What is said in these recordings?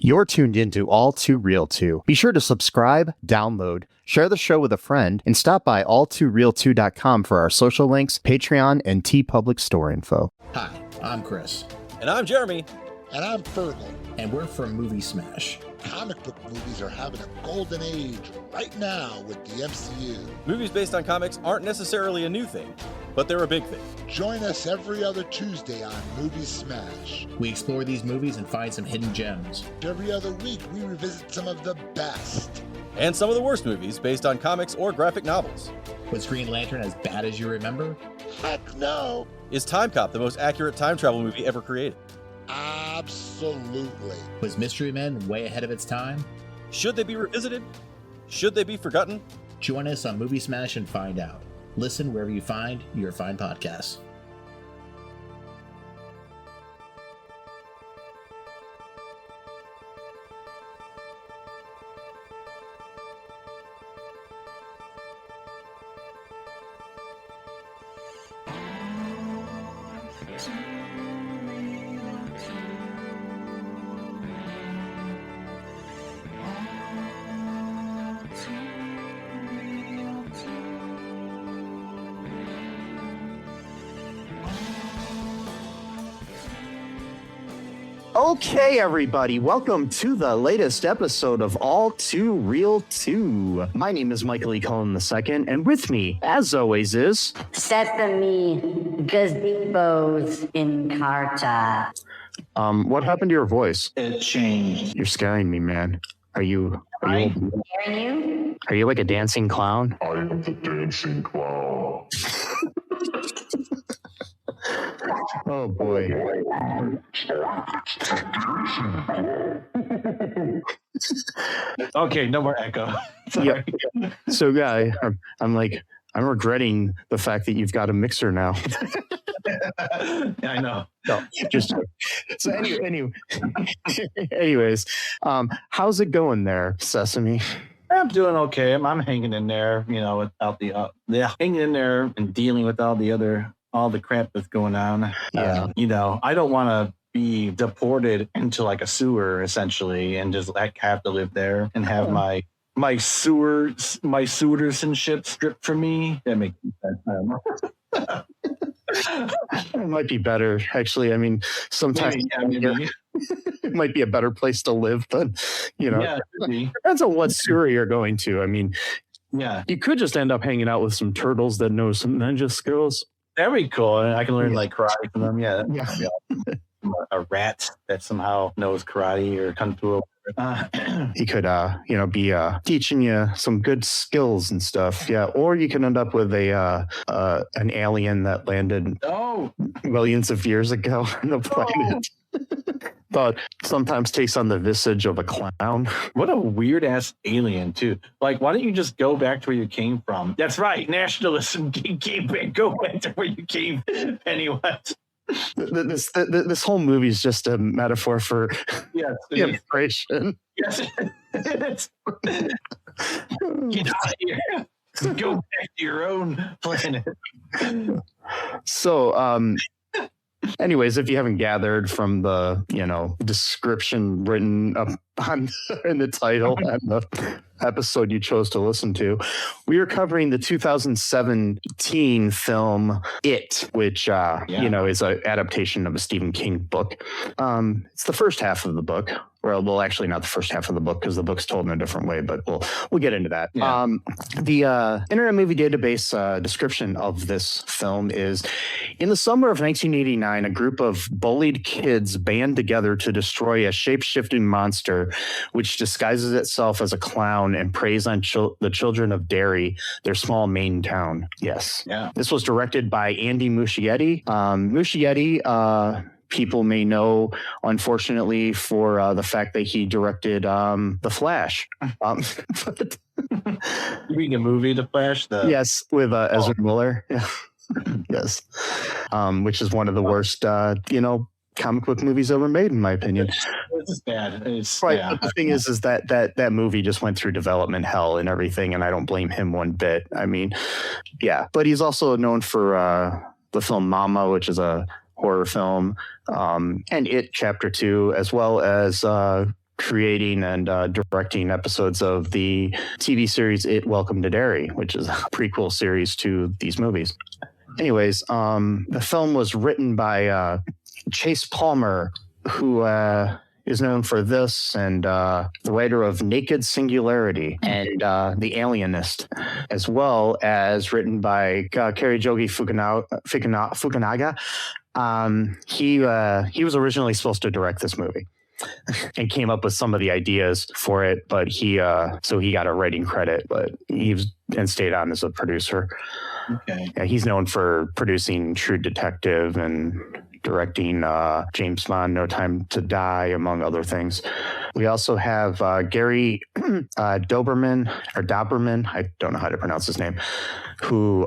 You're tuned into All Too Real 2. Be sure to subscribe, download, share the show with a friend, and stop by alltooreal2.com for our social links, Patreon, and TeePublic store info. Hi, I'm Chris. And I'm Jeremy. And I'm Fergal. And we're from Movie Smash. Comic book movies are having a golden age right now with the MCU. Movies based on comics aren't necessarily a new thing, but they're a big thing. Join us every other Tuesday on Movie Smash. We explore these movies and find some hidden gems. Every other week, we revisit some of the best. And some of the worst movies based on comics or graphic novels. Was Green Lantern as bad as you remember? Heck no! Is Time Cop the most accurate time travel movie ever created? Absolutely. Was Mystery Men way ahead of its time? Should they be revisited? Should they be forgotten? Join us on Movie Smash and find out. Listen wherever you find your fine podcasts. Okay, everybody, welcome to the latest episode of All Too Real 2. My name is Michael E. Cullen II, and with me, as always, is... Sesame gazebos in Carta. What happened to your voice? It changed. You're scaring me, man. Are you Scaring you? Are you like a dancing clown? I am the dancing clown. Oh boy. Okay, no more echo. Yeah. So yeah, I'm regretting the fact that you've got a mixer now. Yeah, I know. No, just so anyways, how's it going there, Sesame? I'm doing okay. I'm hanging in there, without hanging in there and dealing with all the crap that's going on. Yeah. I don't want to be deported into like a sewer essentially and just have to live there and have my citizenship stripped from me. That makes sense. I don't know. It might be better, actually. I mean, sometimes maybe. it might be a better place to live than, Yeah, it could be. Depends on what sewer you're going to. I mean, Yeah. you could just end up hanging out with some turtles that know some ninja skills. That'd be cool. And I can learn like karate from them. Yeah. Yeah. A rat that somehow knows karate or kung fu. He could, be teaching you some good skills and stuff. Yeah. Or you can end up with an alien that landed millions of years ago on the planet. But sometimes takes on the visage of a clown. What a weird ass alien too. Like, why don't you just go back to where you came from? That's right, nationalism. Go back to where you came, Pennywise. This whole movie is just a metaphor for immigration. Yes, it is. Get out of here. Go back to your own planet. So, anyways, if you haven't gathered from the, description written up in the title and the episode you chose to listen to, we are covering the 2017 film It, which, is an adaptation of a Stephen King book. It's the first half of the book. Well, actually not the first half of the book because the book's told in a different way, but we'll get into that. Yeah. The Internet Movie Database description of this film is, in the summer of 1989, a group of bullied kids band together to destroy a shape-shifting monster which disguises itself as a clown and preys on the children of Derry, their small Maine town. Yes. Yeah. This was directed by Andy Muschietti. Muschietti, people may know, unfortunately, for the fact that he directed The Flash. You mean a movie, The Flash? Yes, with Ezra Miller. Yes. Which is one of the worst, comic book movies ever made, in my opinion. It's bad. But the thing is that movie just went through development hell and everything, and I don't blame him one bit. I mean, yeah. But he's also known for the film Mama, which is a horror film, and It Chapter 2, as well as creating and directing episodes of the TV series Welcome to Derry, which is a prequel series to these movies. Anyways, the film was written by Chase Palmer, who is known for this and the writer of Naked Singularity and The Alienist, as well as written by Karijogi Fukunaga. He was originally supposed to direct this movie and came up with some of the ideas for it, but he got a writing credit, but stayed on as a producer. Okay. Yeah, he's known for producing True Detective and directing James Bond, No Time to Die, among other things. We also have Gary Doberman, I don't know how to pronounce his name, who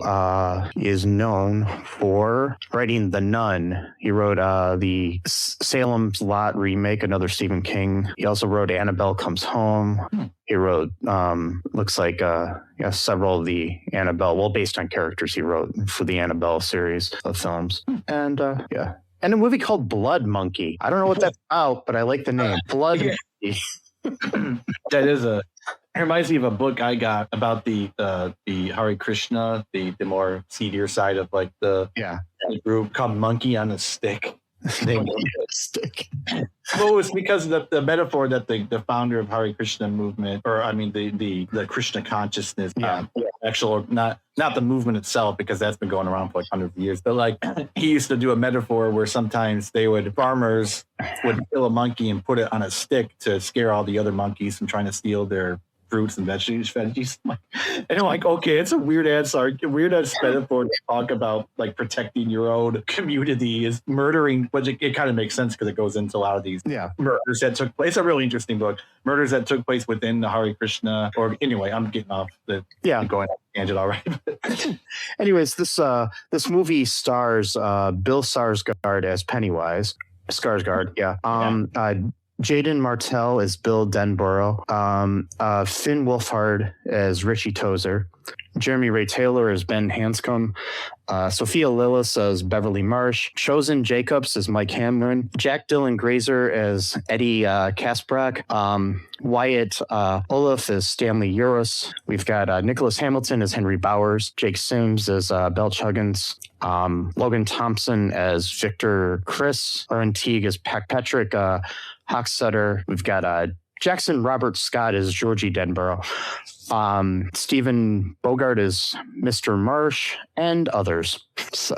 is known for writing The Nun. He wrote the Salem's Lot remake, another Stephen King. He also wrote Annabelle Comes Home. He wrote, looks like several of the Annabelle, based on characters he wrote for the Annabelle series of films. And and a movie called Blood Monkey. I don't know what that's about, but I like the name. Blood Monkey. It reminds me of a book I got about the Hare Krishna, the more seedier side of like the group called Monkey on a Stick. Stick. Well, it was because of the metaphor that the founder of Hare Krishna movement, or I mean the Krishna consciousness, actual not the movement itself, because that's been going around for like hundreds of years. But like he used to do a metaphor where sometimes farmers would kill a monkey and put it on a stick to scare all the other monkeys from trying to steal their fruits and veggies. And I'm like, okay, it's a weird ass metaphor to talk about like protecting your own community is murdering, but it kind of makes sense because it goes into a lot of these murders that took place. It's a really interesting book. Murders that took place within the Hare Krishna. Or anyway, I'm getting off going off the tangent already. Anyways, this movie stars Bill Skarsgård as Pennywise. Skarsgård, Jaeden Martell as Bill Denbrough, Finn Wolfhard as Richie Tozier, Jeremy Ray Taylor as Ben Hanscom, Sophia Lillis as Beverly Marsh, Chosen Jacobs as Mike Hamlin, Jack Dylan Grazer as Eddie Kaspbrak, Wyatt Oleff as Stanley Uris. We've got Nicholas Hamilton as Henry Bowers, Jake Sims as Belch Huggins, Logan Thompson as Victor Chris, Aaron Teague as Patrick Hocksutter. We've got Jackson Robert Scott as Georgie Denbrough, Stephen Bogart as Mr. Marsh, and others. So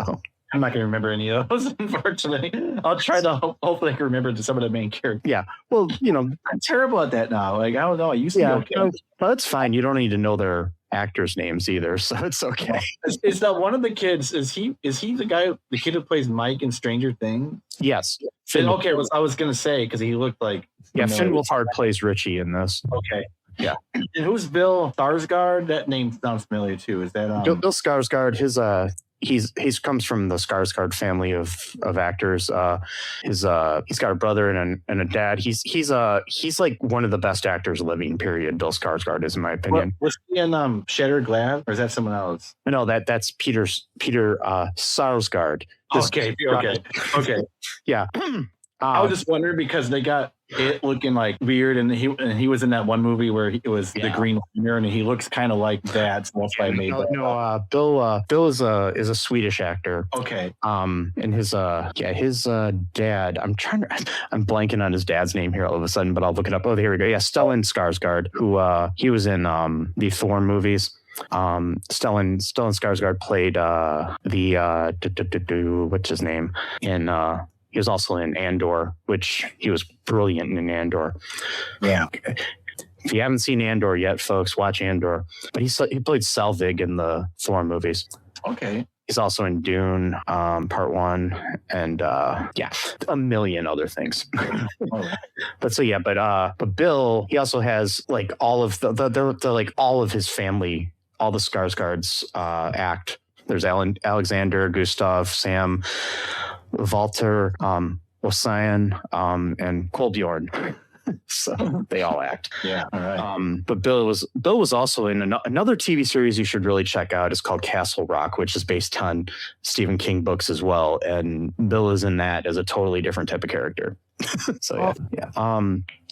I'm not going to remember any of those, unfortunately. I'll try to hopefully I can remember some of the main characters. Yeah. Well, I'm terrible at that now. Like, I don't know. I used to be okay. Well, that's fine. You don't need to know their actors' names either, so it's okay. Is that one of the kids? Is he the kid who plays Mike in Stranger Things? Yes. Finn, okay, I was going to say, because he looked like... Finn Wolfhard plays Richie in this. Okay. Yeah. And who's Bill Skarsgård? That name sounds familiar too. Is that Bill Skarsgård? He's comes from the Skarsgård family of actors. He's got a brother and a dad. He's like one of the best actors living. Period. Bill Skarsgård is, in my opinion. Was he in Shattered Glass, or is that someone else? No, that's Peter Sarsgaard. Okay. Yeah. I was just wondering because they got it looking like weird, and he was in that one movie where it was the Green Lantern, and he looks kind of like that. So that's why I made that. Bill is a Swedish actor. Okay. And his dad. I'm blanking on his dad's name here all of a sudden, but I'll look it up. Oh, here we go. Yeah, Stellan Skarsgård, who he was in the Thor movies. Stellan Skarsgård played what's his name in. He was also in Andor, which he was brilliant in Andor. Yeah. If you haven't seen Andor yet, folks, watch Andor. But he played Selvig in the Thor movies. Okay. He's also in Dune, Part 1, and a million other things. But Bill, he also has like all of all of his family, all the Skarsgårds act. There's Alexander, Gustav, Sam, Walter, Ossian, and Kolbjorn. So they all act. Yeah. All right. But Bill was also in another TV series you should really check out. It's called Castle Rock, which is based on Stephen King books as well. And Bill is in that as a totally different type of character. So yeah.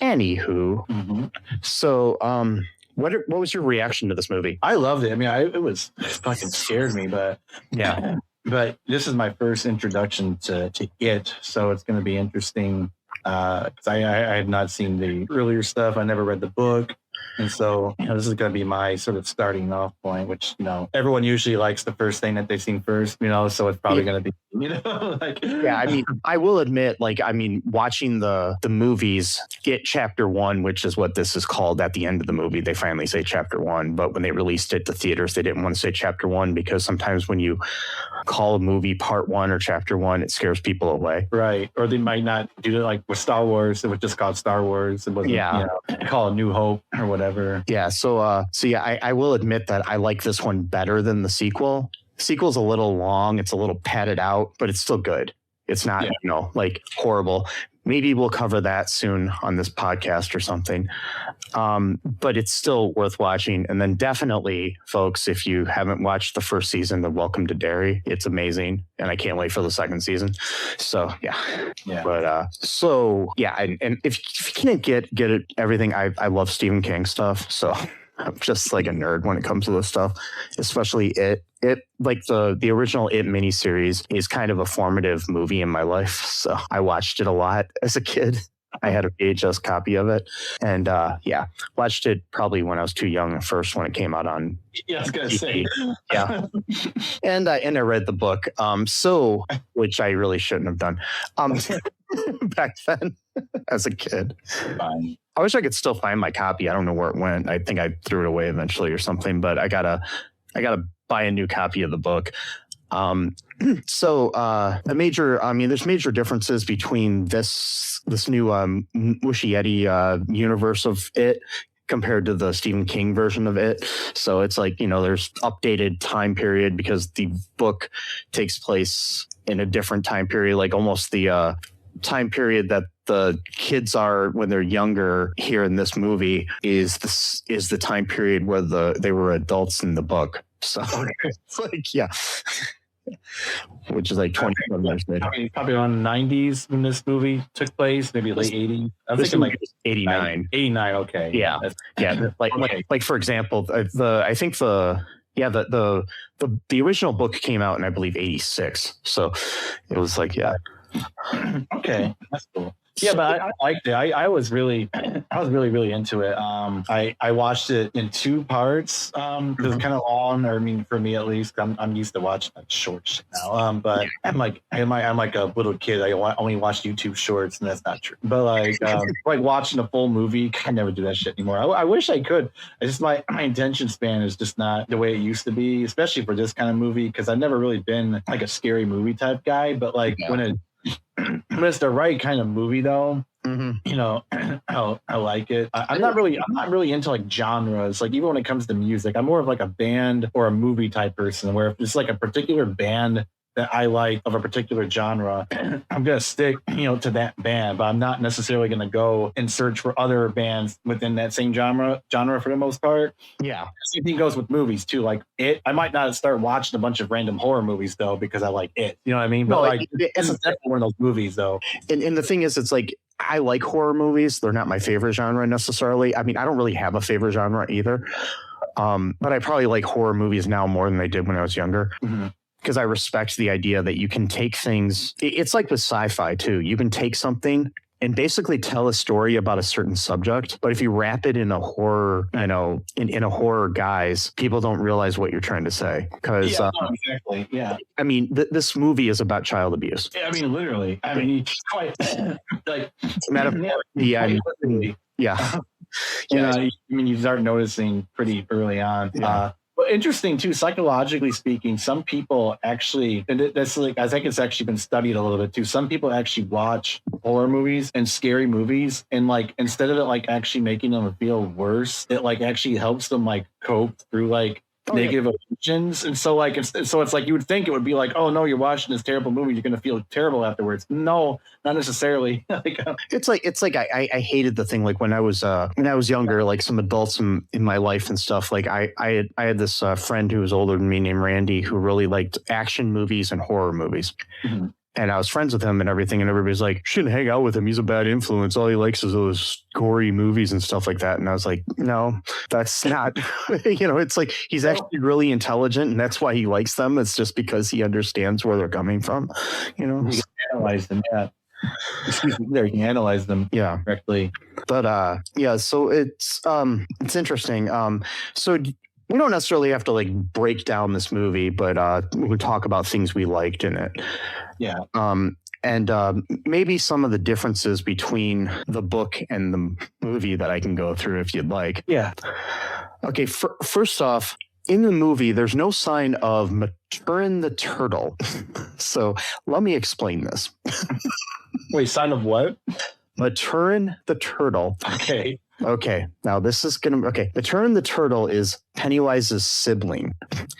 Anywho, so what was your reaction to this movie? I loved it. I mean, it fucking scared me, but Yeah. But this is my first introduction to it, so it's going to be interesting because I had not seen the earlier stuff. I never read the book. And so, this is going to be my sort of starting off point, which, everyone usually likes the first thing that they've seen first, so it's probably going to be, Yeah, I mean, I will admit, watching the movies, It Chapter 1, which is what this is called at the end of the movie, they finally say Chapter 1. But when they released it to theaters, they didn't want to say Chapter 1 because sometimes when you call a movie Part 1 or Chapter 1, it scares people away. Right. Or they might not do it like with Star Wars. It was just called Star Wars. It wasn't, call it New Hope or whatever. Yeah. So I will admit that I like this one better than the sequel. The sequel's a little long. It's a little padded out, but it's still good. It's not, horrible. Maybe we'll cover that soon on this podcast or something. But it's still worth watching. And then definitely, folks, if you haven't watched the first season of Welcome to Derry, it's amazing. And I can't wait for the second season. So, yeah. But and if you can't get it, everything, I love Stephen King stuff. So I'm just like a nerd when it comes to this stuff, especially It like the original It miniseries is kind of a formative movie in my life. So I watched it a lot as a kid. I had a VHS copy of it, and watched it probably when I was too young at first when it came out on. Yeah, I was gonna say. Yeah, and I read the book, which I really shouldn't have done, back then as a kid. Fine. I wish I could still find my copy. I don't know where it went. I think I threw it away eventually or something. But I gotta buy a new copy of the book. There's major differences between this new Muschietti universe of It compared to the Stephen King version of It. So it's there's updated time period because the book takes place in a different time period, like almost the time period that the kids are when they're younger here in this movie is the time period where they were adults in the book. So it's which is like 27 years later. Probably around the 90s when this movie took place, maybe late 80s. I'm thinking like 89. 89, okay. Yeah. Like for example, the original book came out in I believe 86. So it was Okay, that's cool. Yeah, but I liked it. I was really into it. I watched it in two parts. It was kind of long, for me at least. I'm used to watching short shit now. But I'm like a little kid. I only watch YouTube shorts, and that's not true. But like watching a full movie, I never do that shit anymore. I wish I could. I just my attention span is just not the way it used to be, especially for this kind of movie. Because I've never really been like a scary movie type guy. But when it's the right kind of movie though, I like it. I'm not really into like genres. Like even when it comes to music, I'm more of like a band or a movie type person where if it's like a particular band that I like of a particular genre, I'm going to stick, to that band, but I'm not necessarily going to go and search for other bands within that same genre for the most part. Yeah. Same thing goes with movies too. Like It, I might not start watching a bunch of random horror movies though, because I like It, you know what I mean? But this is definitely one of those movies though. And the thing is, it's like, I like horror movies. They're not my favorite genre necessarily. I mean, I don't really have a favorite genre either. But I probably like horror movies now more than I did when I was younger. Mm-hmm. Because I respect the idea that you can take things. It's like with sci-fi too. You can take something and basically tell a story about a certain subject, but if you wrap it in a horror, in a horror guise, people don't realize what you're trying to say. Because exactly, yeah. I mean, this movie is about child abuse. I mean, literally. I mean, quite like metaphorically. Yeah. You start noticing pretty early on. Yeah. Well, interesting too, psychologically speaking, some people actually, and that's like, I think it's actually been studied a little bit too. Some people actually watch horror movies and scary movies, and like instead of it like actually making them feel worse, it like actually helps them like cope through like negative emotions. And so like it's like you would think it would be like, oh no, you're watching this terrible movie, you're gonna feel terrible afterwards. No, not necessarily. It's like I hated the thing like when I was younger, like some adults in my life and stuff, like I had this friend who was older than me named Randy who really liked action movies and horror movies. Mm-hmm. and I was friends with him and everything, and everybody's like, shouldn't hang out with him. He's a bad influence. All he likes is those gory movies and stuff like that. And I was like, no, that's not, it's like he's actually really intelligent, and that's why he likes them. It's just because he understands where they're coming from, You can analyze them, yeah. Excuse me, there, you can analyze them correctly. But so it's interesting. So we don't necessarily have to like break down this movie, but we'll talk about things we liked in it. Yeah. And maybe some of the differences between the book and the movie that I can go through if you'd like. Yeah. Okay, first off, in the movie, there's no sign of Maturin the turtle. So let me explain this. Wait, sign of what? Maturin the turtle. Okay. Now this is Maturin the turtle is Pennywise's sibling.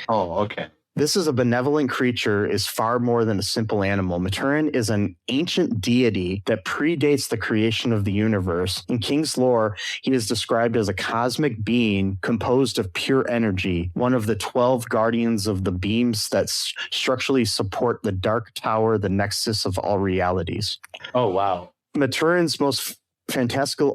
Oh, okay. This is a benevolent creature, is far more than a simple animal. Maturin is an ancient deity that predates the creation of the universe. In King's lore, he is described as a cosmic being composed of pure energy, one of the 12 guardians of the beams that structurally support the Dark Tower, the nexus of all realities. Oh, wow. Maturin's most fantastical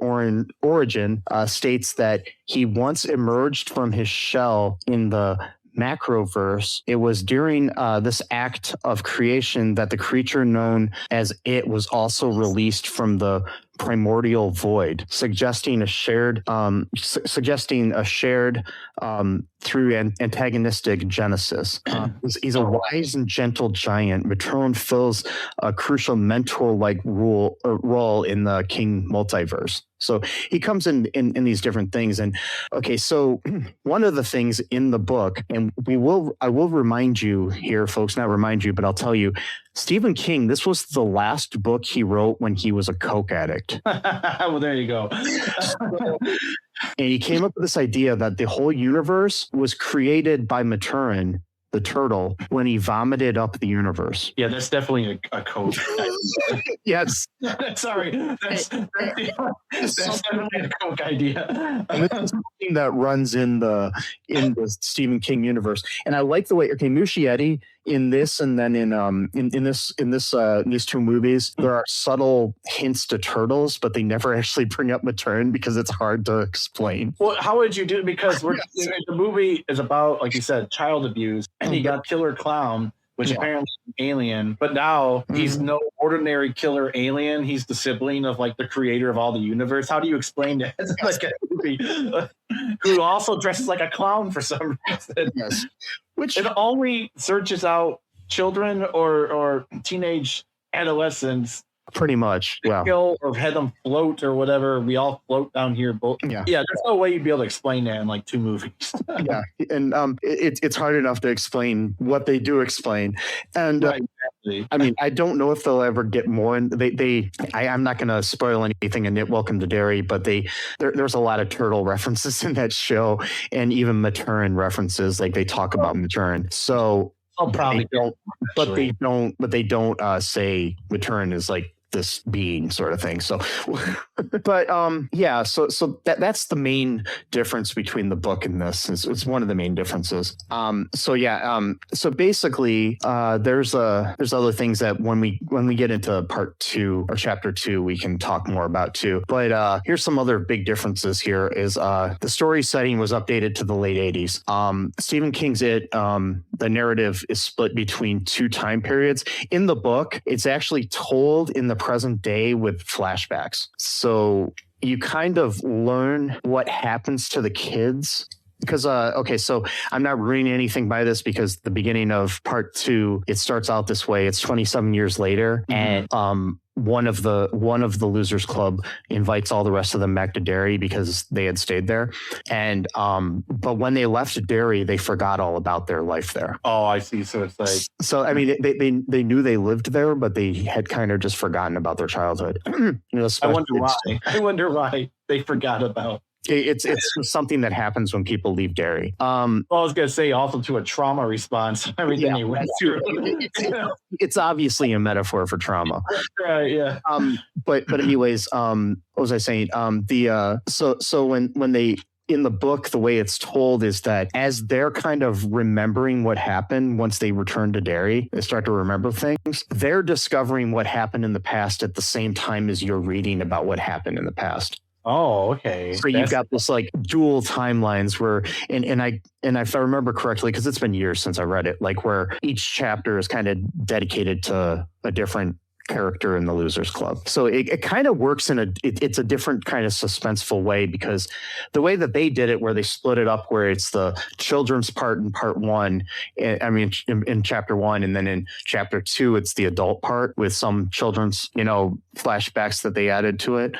origin states that he once emerged from his shell in the Macroverse. It was during this act of creation that the creature known as It was also released from the primordial void, suggesting a shared through antagonistic genesis. He's a wise and gentle giant. Maturin fills a crucial mentor-like role in the King multiverse. So he comes in these different things. And okay, so one of the things in the book, and I will remind you here, folks, not remind you, but I'll tell you, Stephen King, this was the last book he wrote when he was a coke addict. Well, there you go. And he came up with this idea that the whole universe was created by Maturin, the turtle, when he vomited up the universe. Yeah, that's definitely a coke. Yes. Sorry. That's definitely a coke idea. And this is something that runs in the Stephen King universe. And I like the way, Muschietti in this, and then in these two movies, there are subtle hints to turtles, but they never actually bring up Maturin because it's hard to explain. Well, how would you do it? Because the movie is about, like you said, child abuse, and you got Killer Clown, which apparently is an alien, but now he's no ordinary killer alien. He's the sibling of like the creator of all the universe. How do you explain that? It's like a movie who also dresses like a clown for some reason. Yes. Which it only searches out children or teenage adolescents. Pretty much, yeah. Kill or have them float or whatever. We all float down here. Yeah. There's no way you'd be able to explain that in like two movies. Yeah, and it's hard enough to explain what they do explain, and right, exactly. I mean, I don't know if they'll ever get more. And I'm not going to spoil anything in Welcome to Derry, but there's a lot of turtle references in that show, and even Maturin references. Like they talk about Maturin, so. I'll probably don't, but they don't say Maturin is like this being sort of thing. So, but so that's the main difference between the book and this. It's one of the main differences. So basically, there's other things that when we get into part 2 or chapter 2, we can talk more about too. But here's some other big differences. Here is the story setting was updated to the late 80s. Stephen King's It, the narrative is split between 2 time periods. In the book, it's actually told in the present day with flashbacks. So you kind of learn what happens to the kids. Because, so I'm not ruining anything by this because the beginning of part 2, it starts out this way. It's 27 years later. And one of the Losers Club invites all the rest of them back to Derry because they had stayed there. And but when they left Derry, they forgot all about their life there. Oh, I see. So it's like, so I mean, they knew they lived there, but they had kind of just forgotten about their childhood. I wonder why they forgot about. It's something that happens when people leave Derry. Well, I was going to say also to a trauma response. Everything he went through. It's obviously a metaphor for trauma. Right. Yeah. But anyways, what was I saying? So when they in the book, the way it's told is that as they're kind of remembering what happened once they return to Derry, they start to remember things. They're discovering what happened in the past at the same time as you're reading about what happened in the past. Oh, okay. So you've got this like dual timelines where, and if I remember correctly, because it's been years since I read it, like where each chapter is kind of dedicated to a different character in the Losers Club. So it kind of works in it's a different kind of suspenseful way, because the way that they did it, where they split it up, where it's the children's part in part one, in chapter one, and then in chapter two, it's the adult part with some children's, flashbacks that they added to it.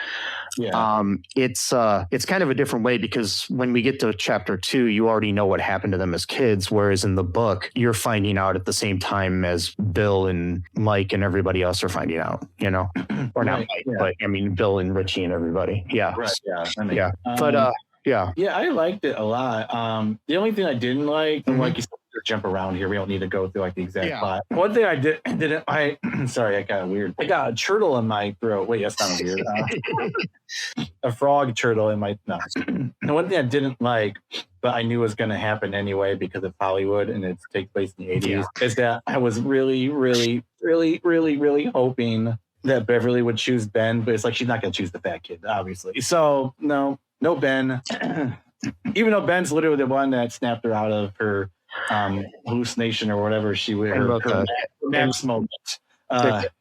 Yeah. It's kind of a different way, because when we get to chapter two, you already know what happened to them as kids, whereas in the book, you're finding out at the same time as Bill and Mike and everybody else are finding out, or not Right, Mike, yeah. but I mean Bill and Richie and everybody. Yeah, Right. Yeah. I mean, yeah. But yeah, yeah, I liked it a lot. The only thing I didn't like, Mhm. like you said, to jump around here. We don't need to go through like the exact Yeah. plot. One thing I didn't. Sorry, I got weird. I got a turtle in my throat. Wait, that's not weird. A frog turtle in my no. The one thing I didn't like, but I knew was going to happen anyway because of Hollywood and it takes place in the 80s, is that I was really, really, really, really, really hoping that Beverly would choose Ben, but it's like she's not going to choose the fat kid, obviously. So no Ben. Even though Ben's literally the one that snapped her out of her hallucination or whatever she would. Her max moment.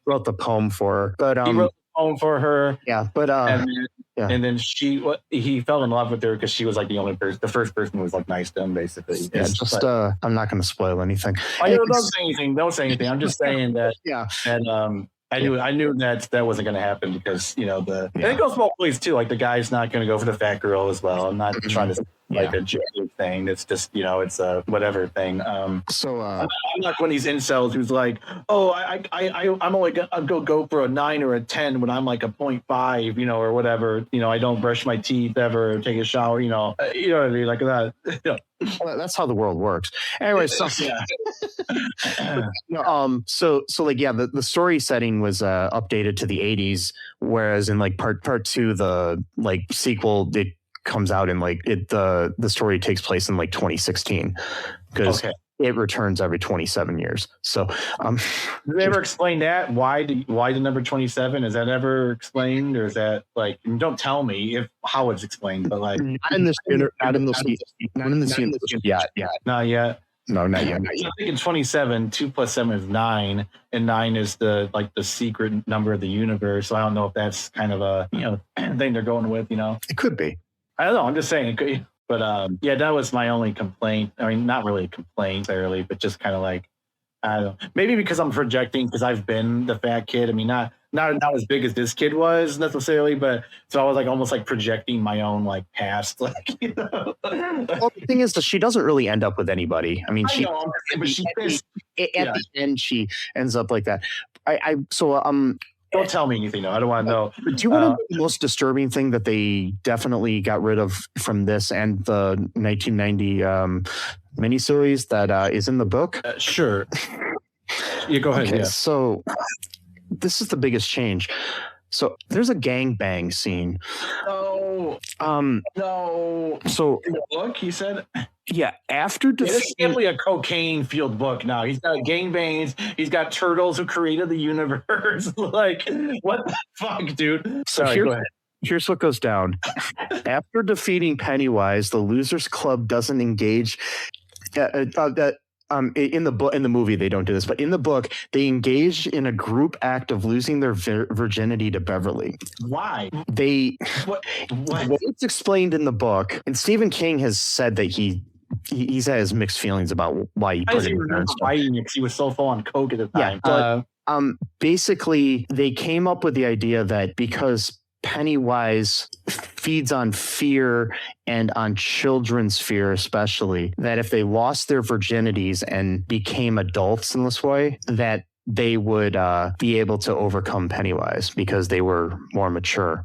wrote the poem for her, but He wrote the poem for her. yeah, but And then he fell in love with her because she was like the first person who was like nice to him, basically. yeah, just I'm not going to spoil anything. Don't say anything. Don't say anything. I'm just saying that. Yeah. And I knew that wasn't going to happen because and it goes both ways too. Like the guy's not going to go for the fat girl as well. I'm not trying to like a joke thing. It's just it's a whatever thing. So I'm not one of these incels who's like, oh, I'm only gonna go for a 9 or a 10 when I'm like a 0.5, or whatever. I don't brush my teeth ever, or take a shower. You know what I mean, like that. well, that's how the world works. Anyway, so so like the story setting was updated to the 80s, whereas in like part two, the like sequel, it comes out in like the story takes place in like 2016 because it returns every 27 years. So did they ever explain that? Why the number 27? Is that ever explained, or is that like, don't tell me how it's explained, but like not in this universe yet. not yet. No, not yet. I think in 27, 2 + 7 is 9, and 9 is the secret number of the universe. So I don't know if that's kind of a thing they're going with. It could be. I don't know. I'm just saying it could. But that was my only complaint. I mean, not really a complaint necessarily, but just kind of like, I don't know. Maybe because I'm projecting because I've been the fat kid. I mean, not as big as this kid was necessarily, but so I was like almost like projecting my own like past. Like, Well, the thing is that she doesn't really end up with anybody. I mean, at the end she ends up like that. Don't tell me anything though. I don't want to know. Do you want to know the most disturbing thing that they definitely got rid of from this and the 1990 miniseries that is in the book? Sure. Yeah, go ahead. Okay, Yeah. so this is the biggest change. So there's a gangbang scene. No. No. So In the book, he said. yeah, after This is definitely a cocaine-fueled book now. He's got gangbangs. He's got turtles who created the universe. Like, what the fuck, dude? So Sorry, go ahead. here's what goes down. After defeating Pennywise, the Losers Club doesn't engage. In the movie they don't do this, but in the book they engage in a group act of losing their virginity to Beverly. Why? They What? well, it's explained in the book, and Stephen King has said that he's had his mixed feelings about why he I put doesn't it in there. remember writing it because he was so full on coke at the Yeah, time. but basically they came up with the idea that because Pennywise feeds on fear and on children's fear, especially, that if they lost their virginities and became adults in this way, that they would be able to overcome Pennywise because they were more mature.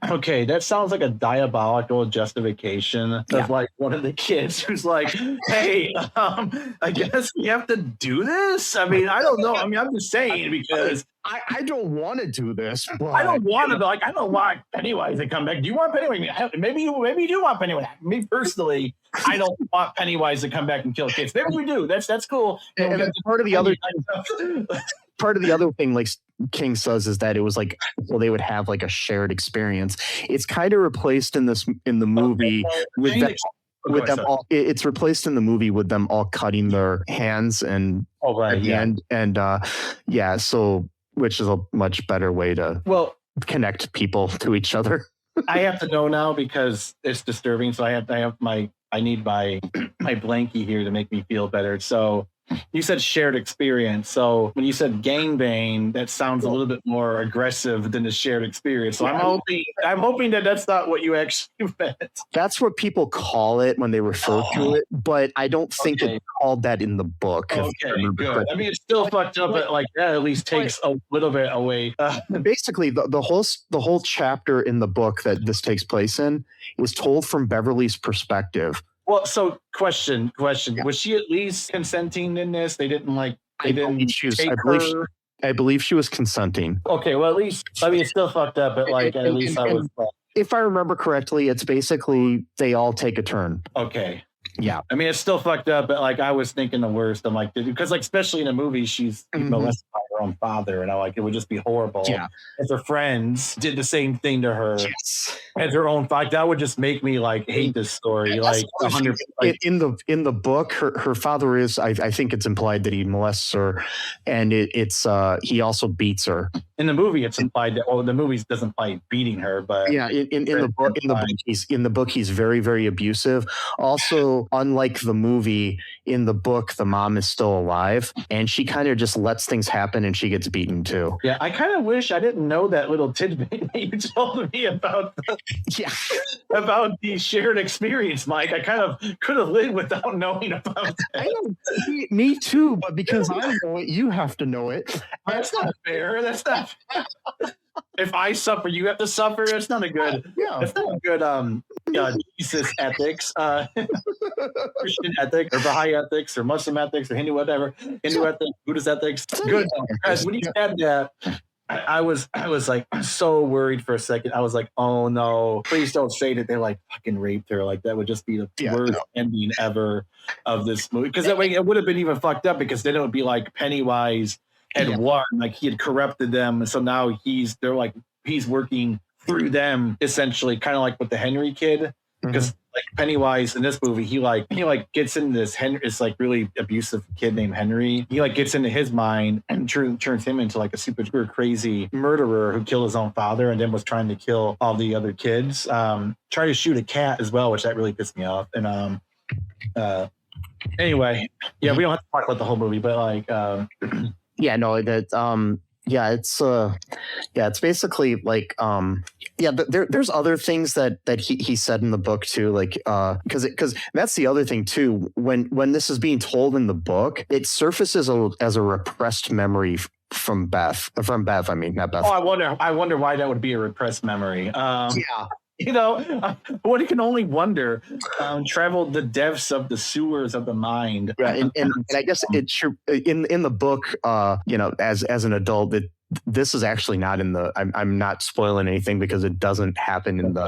Okay, that sounds like a diabolical justification of like one of the kids who's like, "Hey, I guess we have to do this." I mean, I don't know. I mean, I'm just saying because I don't want to do this, but I don't want to. Like, I don't want Pennywise to come back. Do you want Pennywise? Maybe you do want Pennywise. Me personally, I don't want Pennywise to come back and kill kids. Maybe we do. That's cool. And part of the other thing, like King says, is that it was like, well, they would have like a shared experience. It's kind of replaced in the movie with that. With them all, it's replaced in the movie with them all cutting their hands and so which is a much better way to connect people to each other. I have to know now because it's disturbing. So I need my blankie here to make me feel better. So you said shared experience. So when you said gangbang, that sounds a little bit more aggressive than a shared experience. So I'm hoping that that's not what you actually meant. That's what people call it when they refer to it, but I don't think it's called that in the book. Okay, good. I mean, it's still fucked up, but like that at least takes a little bit away. Basically, the whole chapter in the book that this takes place in is told from Beverly's perspective. Well, so question. Yeah. Was she at least consenting in this? They didn't like. They didn't take her. I believe she was consenting. Okay, well, at least I mean it's still fucked up, but like at least I was. If I remember correctly, it's basically they all take a turn. Okay. Yeah. I mean, it's still fucked up, but like I was thinking the worst. I'm like, because like especially in a movie, she's molested by her own father, and I like it would just be horrible. Yeah. If her friends did the same thing to her as her own father, that would just make me like hate this story. Like 100%. In the book, her father is. I think it's implied that he molests her, and it's he also beats her. In the movie, it's implied that. Well, the movie doesn't imply beating her, but yeah, in the book, he's very, very abusive. Also, unlike the movie, in the book, the mom is still alive, and she kind of just lets things happen, and she gets beaten too. Yeah, I kind of wish I didn't know that little tidbit that you told me about about the shared experience, Mike. I kind of could have lived without knowing about that. Me too, but because I know it, you have to know it. That's not fair. That's not. If I suffer, you have to suffer. That's not a good. Yeah, that's not a good. Jesus ethics, Christian ethics, or Baha'i ethics, or Muslim ethics, or Hindu ethics, Buddhist ethics. Good. Because when you said that, I was like so worried for a second. I was like, oh no, please don't say that they like fucking raped her. Like that would just be the worst ending ever of this movie. Because that way it would have been even fucked up. Because then it would be like Pennywise had won, like he had corrupted them, so now he's working through them essentially, kind of like with the Henry kid. Because like Pennywise in this movie, he gets into this this like really abusive kid named Henry. He like gets into his mind and turns him into like a super crazy murderer who killed his own father and then was trying to kill all the other kids. Try to shoot a cat as well, which that really pissed me off. And anyway, we don't have to talk about the whole movie, but like it's basically like there's other things that he said in the book too, like because that's the other thing too, when this is being told in the book, it surfaces as a repressed memory from Bev. I mean, not Beth. Oh, I wonder why that would be a repressed memory. You know, one can only wonder. Traveled the depths of the sewers of the mind. Right, and I guess it should in the book. As an adult, this is actually not in the. I'm not spoiling anything because it doesn't happen in the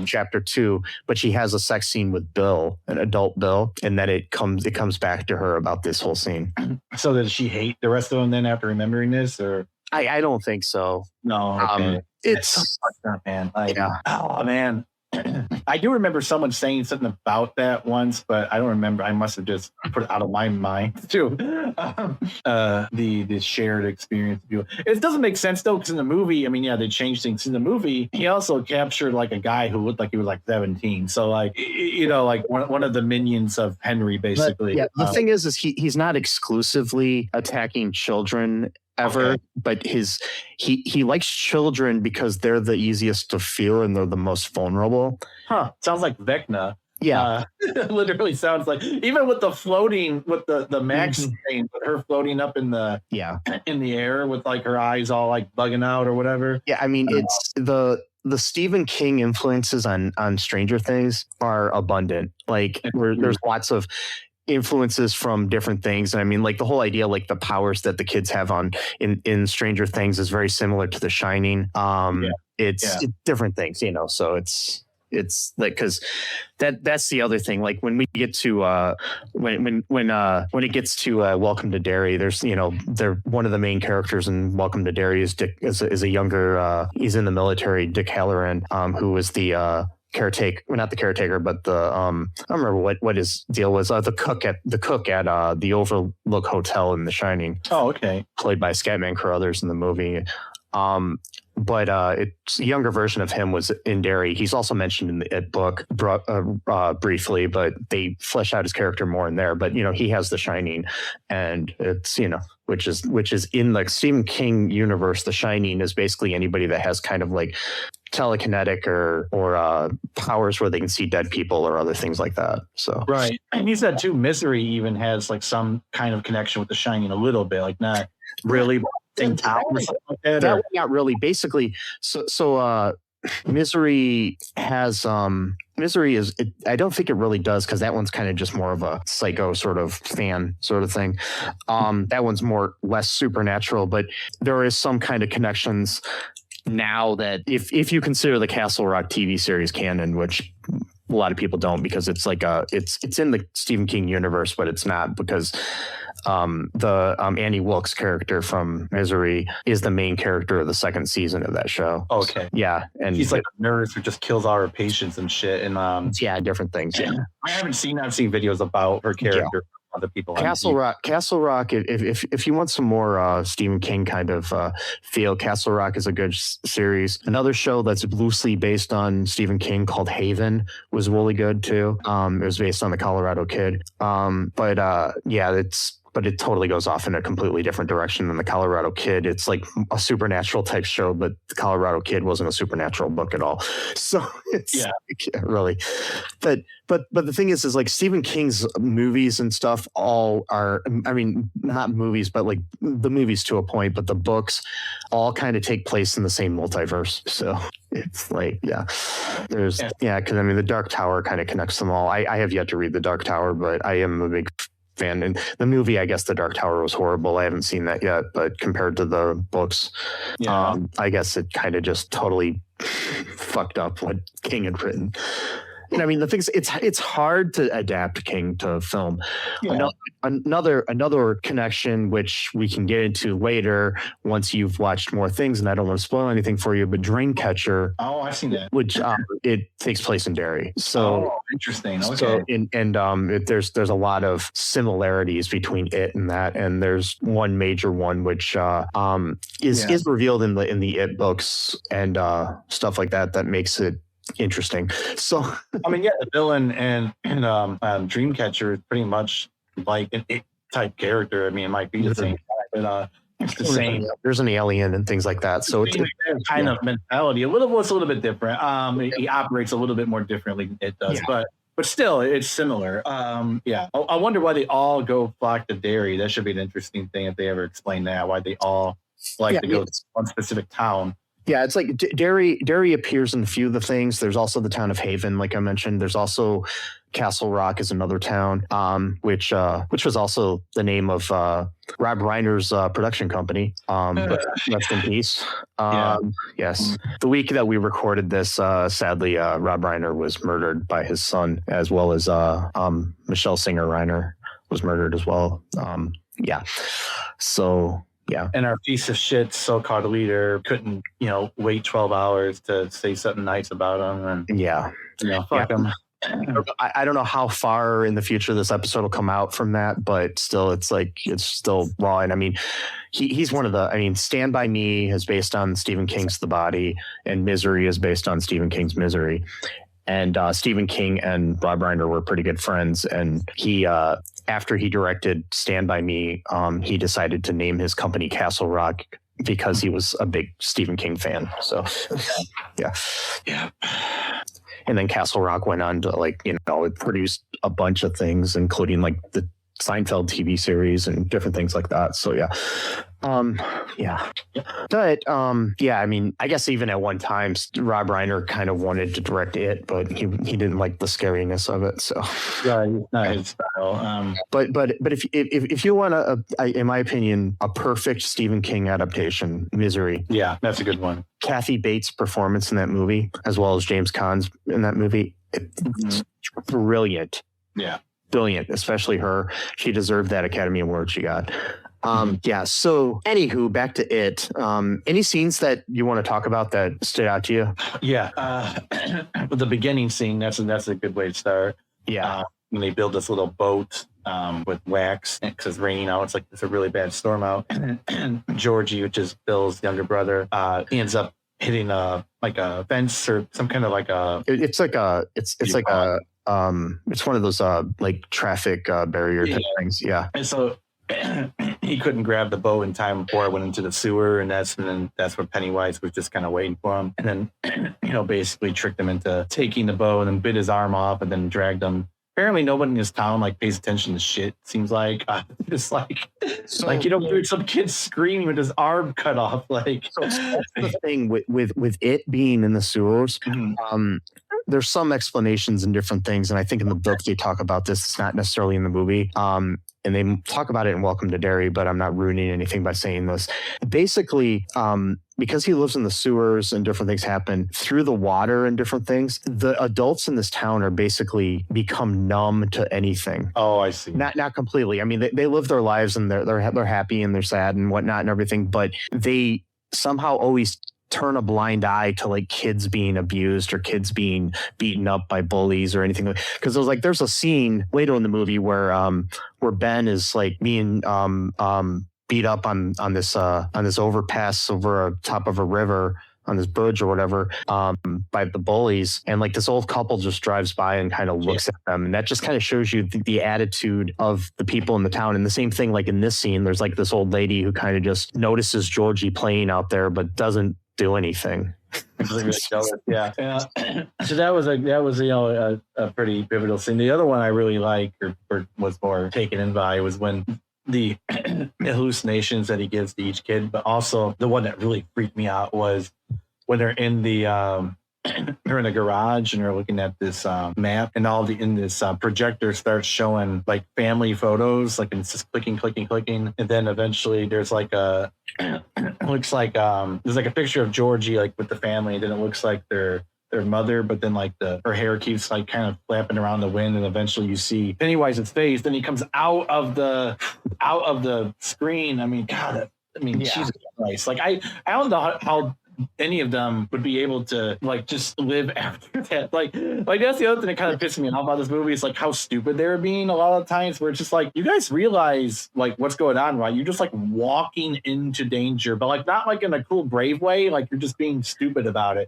chapter 2. But she has a sex scene with Bill, an adult Bill, and then it comes back to her about this whole scene. So does she hate the rest of them then after remembering this, or? I don't think so. No, okay. It's man. Oh man, I do remember someone saying something about that once, but I don't remember. I must have just put it out of my mind too. The shared experience. It doesn't make sense though, because in the movie, I mean, they changed things. In the movie, he also captured like a guy who looked like he was like 17. So like, like one of the minions of Henry, basically. But, the thing is he's not exclusively attacking children ever, but he likes children because they're the easiest to fear and they're the most vulnerable. Sounds like Vecna. Literally sounds like, even with the floating with the Max screen, with her floating up in the air with like her eyes all like bugging out or whatever. I mean, it's the Stephen King influences on Stranger Things are abundant. Like there's lots of influences from different things. And I mean, like the whole idea, like the powers that the kids have in Stranger Things is very similar to The Shining. It's different things, you know, so it's like, because that's the other thing. Like when we get to when it gets to Welcome to Derry, there's, you know, they're one of the main characters in Welcome to Derry is Dick, is a younger he's in the military, Dick Halloran, who was the caretaker, well, not the caretaker, but the I don't remember what his deal was. The cook at the Overlook Hotel in The Shining. Oh, okay. Played by Scatman Carruthers in the movie. But it's a younger version of him was in Derry. He's also mentioned in the book briefly, but they flesh out his character more in there. But, you know, he has The Shining, and it's, you know, which is in the Stephen King universe. The Shining is basically anybody that has kind of like telekinetic or powers where they can see dead people or other things like that. So right, and he said too, Misery even has like some kind of connection with The Shining a little bit, like not really. That one, not really. Basically, so Misery has Misery is. I don't think it really does, because that one's kind of just more of a psycho sort of fan sort of thing. That one's less supernatural, but there is some kind of connections now that if you consider the Castle Rock TV series canon, which a lot of people don't, because it's like it's in the Stephen King universe, but it's not, because the Annie Wilkes character from Misery is the main character of the second season of that show. Okay. Yeah. And he's like a nurse who just kills all her patients and shit. And different things. Yeah. I've seen videos about her character. Yeah. Other people. Castle Rock. If you want some more Stephen King kind of feel, Castle Rock is a good series. Another show that's loosely based on Stephen King called Haven was really good too. It was based on the Colorado Kid. But it totally goes off in a completely different direction than the Colorado Kid. It's like a supernatural type show, but the Colorado Kid wasn't a supernatural book at all. So it's really, but the thing is like Stephen King's movies and stuff all are, I mean, not movies, but like the movies to a point, but the books all kind of take place in the same multiverse. So it's like, because I mean, the Dark Tower kind of connects them all. I have yet to read the Dark Tower, but I am a big fan. And the movie, I guess The Dark Tower was horrible. I haven't seen that yet, but compared to the books, I guess it kind of just totally fucked up what King had written. And I mean, the things, it's hard to adapt King to film. Yeah. Another connection, which we can get into later once you've watched more things, and I don't want to spoil anything for you, but Dreamcatcher. Oh, I've seen that. Which it takes place in Derry. So interesting. Okay. So there's a lot of similarities between it and that, and there's one major one which is revealed in the It books and stuff like that makes it interesting. So I mean, the villain and Dreamcatcher is pretty much like an It type character. I mean, it might be the same, but it's the same. There's an alien and things like that. So it's kind of mentality. It's a little bit different. He operates a little bit more differently than It does, but still, it's similar. I wonder why they all go flock to Derry. That should be an interesting thing if they ever explain that. Why they all like to go to one specific town. Yeah, it's like Derry appears in a few of the things. There's also the town of Haven, like I mentioned. There's also Castle Rock is another town, which was also the name of Rob Reiner's production company. But rest in peace. Yes. The week that we recorded this, sadly, Rob Reiner was murdered by his son, as well as Michelle Singer Reiner was murdered as well. So... Yeah. And our piece of shit so-called leader couldn't, wait 12 hours to say something nice about him. And fuck him. I don't know how far in the future this episode will come out from that, but still, it's still raw. And I mean, he's one of Stand By Me is based on Stephen King's The Body, and Misery is based on Stephen King's Misery. And Stephen King and Rob Reiner were pretty good friends. And he, after he directed Stand By Me, he decided to name his company Castle Rock because he was a big Stephen King fan. So, yeah. And then Castle Rock went on to it produced a bunch of things, including like the Seinfeld TV series and different things like that. So, yeah. Yeah. But yeah, I mean, I guess even at one time, Rob Reiner kind of wanted to direct it, but he didn't like the scariness of it. So Right, not his style. But if you want in my opinion, a perfect Stephen King adaptation, Misery. Yeah, that's a good one. Kathy Bates' performance in that movie, as well as James Caan's in that movie, it's brilliant. Yeah. Brilliant, especially her. She deserved that Academy Award she got. Yeah. So, anywho, back to it. Any scenes that you want to talk about that stood out to you? Yeah. The beginning scene. That's a good way to start. Yeah. When they build this little boat with wax because it's raining out. It's a really bad storm out. And Georgie, which is Bill's younger brother, he ends up hitting a fence or some kind of like a. It's one of those like traffic barrier type things. Yeah. And so he couldn't grab the bow in time before it went into the sewer, and that's where Pennywise was just kind of waiting for him, and then basically tricked him into taking the bow and then bit his arm off and then dragged him. Apparently, nobody in this town pays attention to shit. Seems like just some kid screaming with his arm cut off. So that's the thing with it being in the sewers. Mm-hmm. There's some explanations and different things, and I think in the book they talk about this. It's not necessarily in the movie. And they talk about it in Welcome to Derry, but I'm not ruining anything by saying this. Basically, because he lives in the sewers and different things happen through the water and different things, the adults in this town are basically become numb to anything. Oh, I see. Not completely. I mean, they live their lives and they're happy and they're sad and whatnot and everything, but they somehow always turn a blind eye to kids being abused or kids being beaten up by bullies or anything. Because there's a scene later in the movie where Ben is being beat up on this overpass over a top of a river on this bridge or whatever by the bullies, and this old couple just drives by and kind of looks at them, and that just kind of shows you the attitude of the people in the town. And the same thing in this scene, there's this old lady who kind of just notices Georgie playing out there but doesn't do anything. Yeah. So that was a pretty pivotal scene. The other one I really like or was more taken in by was when the hallucinations that he gives to each kid, but also the one that really freaked me out was when they're in the they're in the garage and they're looking at this map, and this projector starts showing family photos, and it's just clicking, and then eventually there's looks like there's a picture of Georgie with the family, and then it looks like their mother, but then her hair keeps kind of flapping around the wind, and eventually you see Pennywise's face. Then he comes out of the screen. I mean, God, Jesus Christ! I don't know how any of them would be able to just live after that. That's the other thing that kind of pisses me off about this movie is how stupid they're being a lot of times, where it's just you guys realize what's going on, right? You're just walking into danger, but not in a cool, brave way. You're just being stupid about it.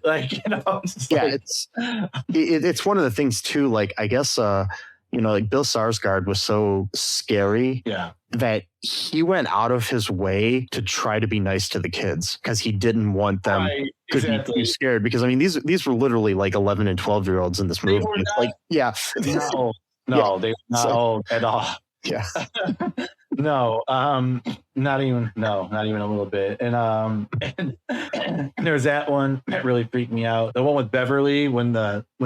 It's one of the things too. I guess Bill Skarsgård was so scary that he went out of his way to try to be nice to the kids because he didn't want them to be scared. Because these were literally 11 and 12-year-olds in this movie. No, they were not old at all. Yeah. No, not even a little bit. And there's that one that really freaked me out. The one with Beverly when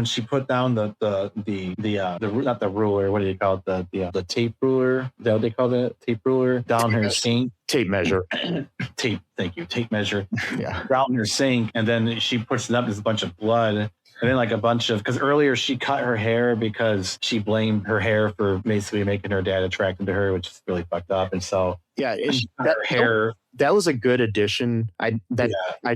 she put down the not the ruler, what do you call it? The tape ruler. Is that what they call that? Tape ruler down her sink. Tape measure. Thank you. Tape measure. Yeah. Down her sink, and then she puts it up. There's a bunch of blood. And then a bunch of, because earlier she cut her hair because she blamed her hair for basically making her dad attracted to her, which is really fucked up. And so she cut her hair. That was a good addition. I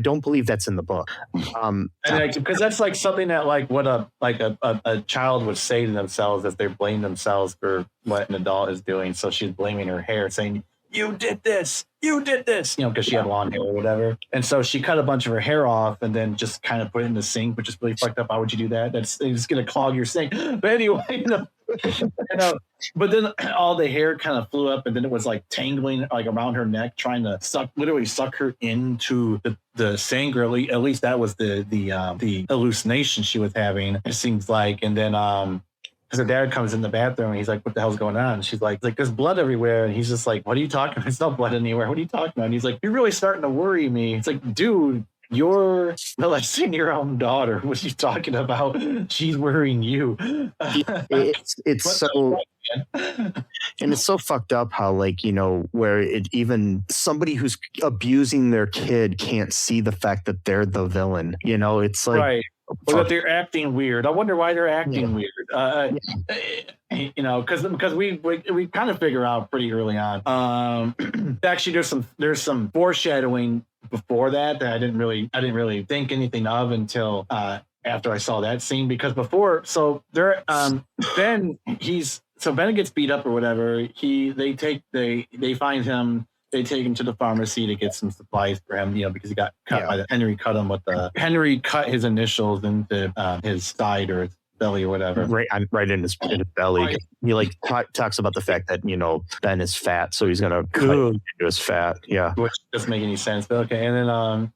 don't believe that's in the book. Because that's something that what a child would say to themselves as they blame themselves for what an adult is doing. So she's blaming her hair, saying, you did this, because she had long hair or whatever. And so she cut a bunch of her hair off and then just kind of put it in the sink, which is really fucked up. Why would you do that? It's going to clog your sink. But anyway, but then all the hair kind of flew up, and then it was tangling around her neck, trying to literally suck her into the sink, or at least that was the hallucination she was having, it seems like. And then because the dad comes in the bathroom and he's like, what the hell's going on? And she's like, there's blood everywhere. And he's just like, what are you talking about? There's no blood anywhere. What are you talking about? And he's like, you're really starting to worry me. It's like, dude, you're molesting your own daughter. What are you talking about? She's worrying you. It's so, and it's so fucked up how, like, you know, where it even somebody who's abusing their kid can't see the fact that they're the villain. You know, it's like, right. Or that they're acting weird. I wonder why they're acting weird. You know, because we kind of figure out pretty early on. Actually, there's some foreshadowing before that I didn't really think anything of until after I saw that scene, because before, so there Ben gets beat up or whatever. They find him. They take him to the pharmacy to get some supplies for him, you know, because he got cut by Henry cut his initials into his side or his belly or whatever. Right in his belly. Right. He like talks about the fact that, you know, Ben is fat, so he's gonna cut into his fat. Yeah, which doesn't make any sense. But okay, and then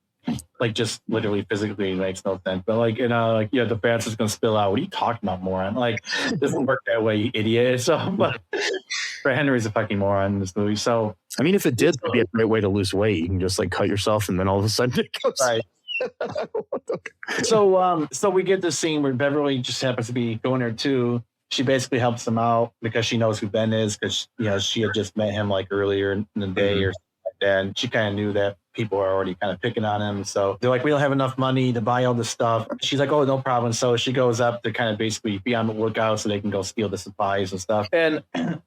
like just literally physically makes no sense. But like, you know, like, yeah, the fat's just gonna spill out. What are you talking about, moron? Like, it doesn't work that way, you idiot. So, but Henry's a fucking moron in this movie. So, I mean, if it did, it'd be a great way to lose weight. You can just like cut yourself, and then all of a sudden it goes. Right. So we get this scene where Beverly just happens to be going there too. She basically helps him out because she knows who Ben is, because, you know, she had just met him like earlier in the day or something like that. And she kind of knew that people are already kind of picking on him. So they're like, we don't have enough money to buy all this stuff. She's like, oh, no problem. So she goes up to kind of basically be on the lookout so they can go steal the supplies and stuff. And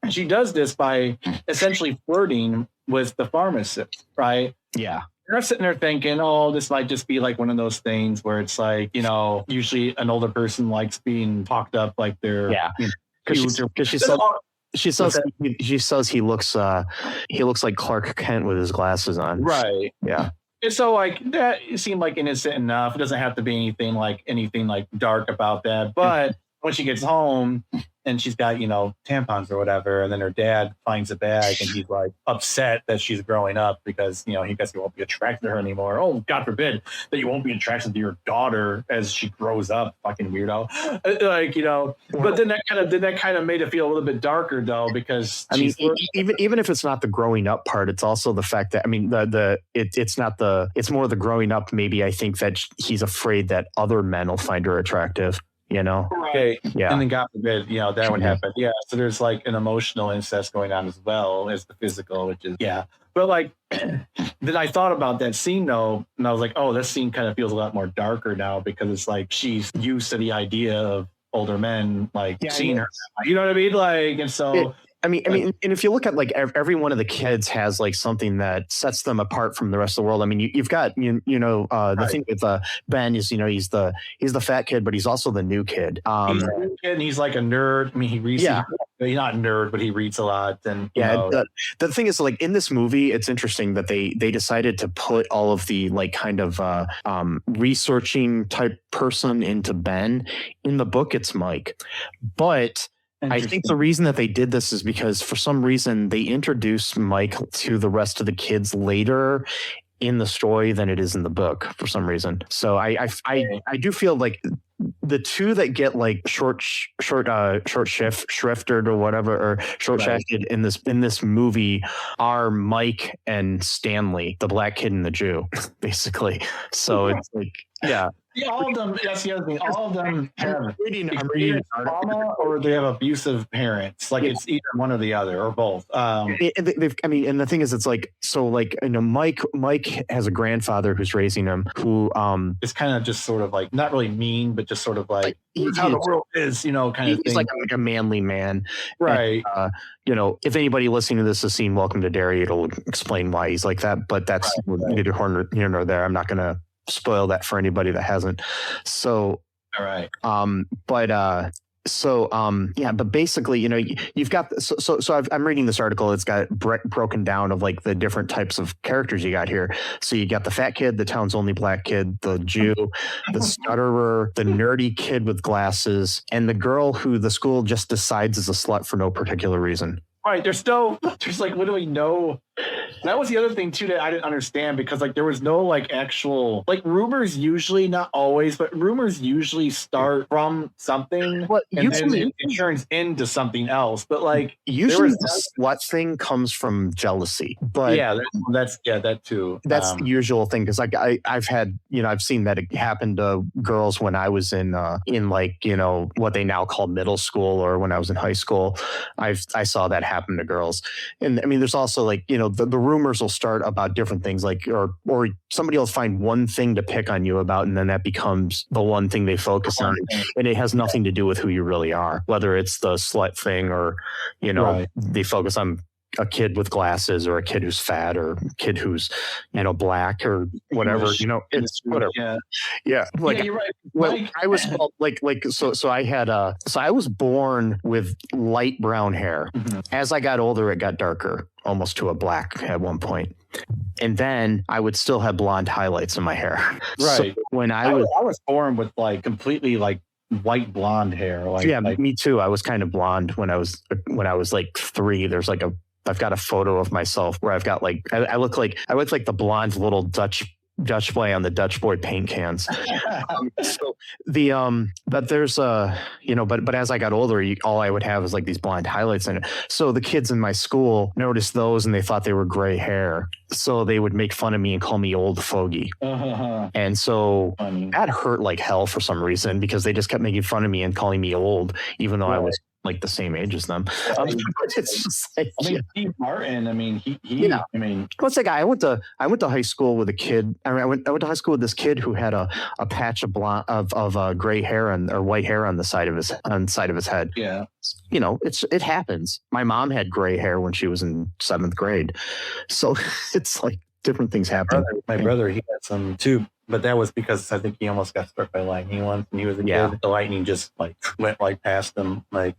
she does this by essentially flirting with the pharmacist, right? Yeah. You're sitting there thinking, oh, this might just be like one of those things where it's like, you know, usually an older person likes being talked up like they're, you know, because she says he looks like Clark Kent with his glasses on. Right. Yeah. And so like that seemed like innocent enough. It doesn't have to be anything like dark about that. But when she gets home and she's got, you know, tampons or whatever, and then her dad finds a bag and he's like upset that she's growing up because, you know, he guess he won't be attracted to her anymore. Oh, God forbid that you won't be attracted to your daughter as she grows up, fucking weirdo. Like, you know, but then that kind of made it feel a little bit darker though, because I mean, even if it's not the growing up part, it's also the fact that, I mean, it's more the growing up. Maybe I think that he's afraid that other men will find her attractive. You know, okay, yeah, and then God forbid, you know, that would happen. Yeah, so there's like an emotional incest going on as well as the physical, which is But like, then I thought about that scene though, and I was like, oh, this scene kind of feels a lot more darker now because it's like she's used to the idea of older men like seeing her. You know what I mean? Like, and so. I mean, and if you look at like every one of the kids has like something that sets them apart from the rest of the world. I mean, you've got the thing with Ben is, you know, he's the fat kid, but he's also the new kid. He's a new kid and he's like a nerd. I mean, he reads. Yeah. He's not a nerd, but he reads a lot. And the thing is, like in this movie, it's interesting that they decided to put all of the like kind of researching type person into Ben. In the book, it's Mike, but I think the reason that they did this is because for some reason they introduced Mike to the rest of the kids later in the story than it is in the book for some reason. So I do feel like the two that get like short shrifted or whatever, or short shafted in this movie are Mike and Stanley, the black kid and the Jew, basically. So it's like, yeah. All of them. That's the other thing. All of them have trauma, or they have abusive parents. Like it's either one or the other, or both. And the thing is, it's like, so like, you know, Mike has a grandfather who's raising him, who is kind of just sort of like not really mean, but just sort of like how the world is, you know, kind of thing. He's like a manly man, right? And, you know, if anybody listening to this has seen Welcome to Derry, it'll explain why he's like that. But that's neither here nor there. I'm not going to spoil that for anybody that hasn't. So, all right. But basically, you know, you've got I'm reading this article. It's got broken down of like the different types of characters you got here. So you got the fat kid, the town's only black kid, the Jew, the stutterer, the nerdy kid with glasses, and the girl who the school just decides is a slut for no particular reason. Right. There's like literally no That was the other thing too that I didn't understand, because like there was no like actual like rumors, usually, not always, but rumors usually start from something, Well, and then usually it turns into something else. But like usually was the slut thing comes from jealousy, but that's that too. that's the usual thing, because like I've had, I've seen that it happened to girls when I was in like, what they now call middle school, or when I was in high school. I saw that happen to girls. And I mean, there's also like, the rumors will start about different things, like or somebody will find one thing to pick on you about, and then that becomes the one thing they focus on, and it has nothing to do with who you really are, whether it's the slut thing or they focus on a kid with glasses, or a kid who's fat, or a kid who's black, or whatever. It's whatever. Yeah. Like, yeah, you're right. well, I was called so I had so I was born with light brown hair. Mm-hmm. As I got older, it got darker, almost to a black at one point. And then I would still have blonde highlights in my hair. Right. So when I was born with like completely like white blonde hair. Me too. I was kind of blonde when I was like 3. There's like I've got a photo of myself where I've got like I look like the blonde little Dutch boy on the Dutch boy paint cans. So but there's but as I got older, all I would have is like these blonde highlights in it. So the kids in my school noticed those, and they thought they were gray hair. So they would make fun of me and call me old fogey. And so that hurt like hell for some reason, because they just kept making fun of me and calling me old, even though I was like the same age as them. It's just like, Steve Martin. I mean, what's that guy? I went to high school with a kid. I went to high school with this kid who had a patch of blonde of gray hair or white hair on the side of his head. Yeah, it happens. My mom had gray hair when she was in 7th grade, so it's like different things happen. My brother, he had some too. But that was because I think he almost got struck by lightning once when he was a kid. The lightning just like went like past him like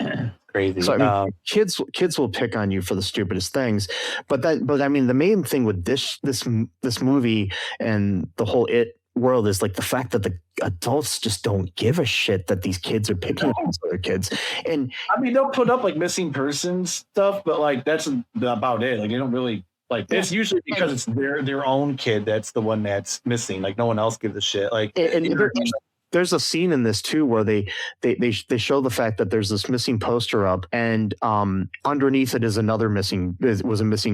crazy. So I mean, kids will pick on you for the stupidest things, but I mean, the main thing with this movie and the whole world is like the fact that the adults just don't give a shit that these kids are picking on these other kids. And I mean, they'll put up like missing persons stuff, but like that's about it. Like they don't really. Like it's usually because it's their own kid that's the one that's missing. Like no one else gives a shit. Like there's a scene in this too where they show the fact that there's this missing poster up, and underneath it is a missing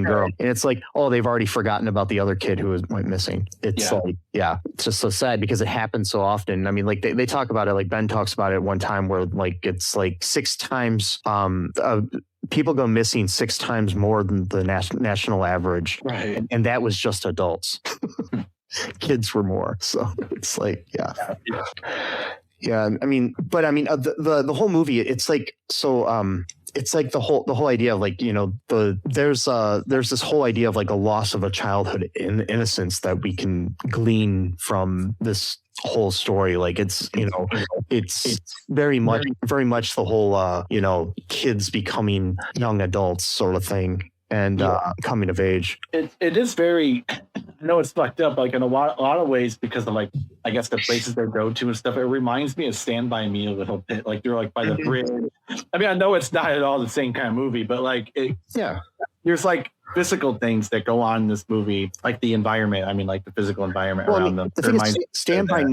girl, and it's like, oh, they've already forgotten about the other kid who went missing. It's it's just so sad because it happens so often. I mean, like they talk about it, like Ben talks about it one time, where like it's like 6 times people go missing 6 times more than the national average. Right. And that was just adults. Kids were more. So it's like, yeah. I mean, but I mean, the whole movie, it's like, so, it's like the whole idea of like, there's this whole idea of like a loss of a childhood innocence that we can glean from this whole story. Like it's it's very much the whole kids becoming young adults sort of thing, and coming of age. It is very, I know it's fucked up like in a lot of ways, because of like I guess the places they go to and stuff. It reminds me of Stand By Me a little bit. Like they're like by the bridge. I mean, I know it's not at all the same kind of movie, but like there's like physical things that go on in this movie, like the environment. I mean, like the physical environment around them. The thing is, Stand By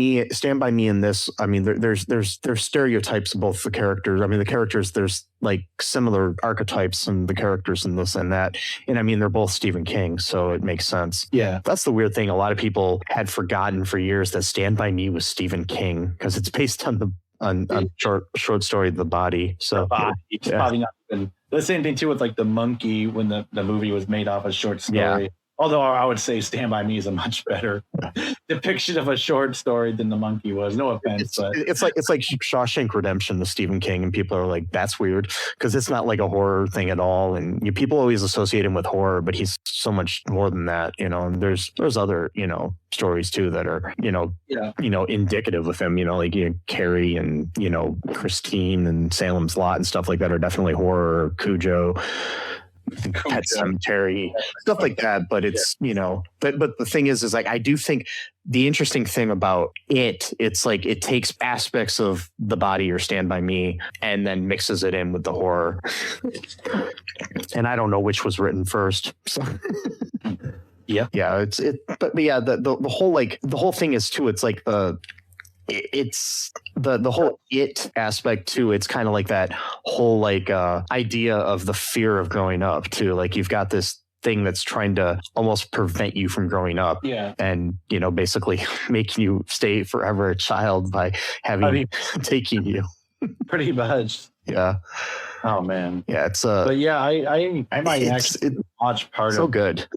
Me in this, I mean, there's stereotypes of both the characters. I mean, the characters, there's like similar archetypes in the characters in this and that. And I mean, they're both Stephen King, so it makes sense. Yeah. That's the weird thing. A lot of people had forgotten for years that Stand By Me was Stephen King, because it's based on short story, The Body. So it's probably not even the same thing too with like the monkey when the movie was made off a short story. Yeah. Although I would say Stand By Me is a much better depiction of a short story than the monkey was. No offense, but it's like Shawshank Redemption, the Stephen King, and people are like, that's weird because it's not like a horror thing at all. And people always associate him with horror, but he's so much more than that. And there's other stories too that are indicative of him. Like Carrie and Christine and Salem's Lot and stuff like that are definitely horror. Cujo. Pet Cemetery, stuff like that, but it's but the thing is like I do think the interesting thing about it's like it takes aspects of The Body or Stand By Me and then mixes it in with the horror. And I don't know which was written first. So. Yeah. Yeah, but yeah, the whole like the whole thing is too, it's like it's the whole it aspect too. It's kind of like that whole like idea of the fear of growing up too. Like you've got this thing that's trying to almost prevent you from growing up. Yeah. And, you know, basically making you stay forever a child by having taking you. Pretty much. Yeah. Oh man. Yeah, it's but yeah, I might actually watch part so of good.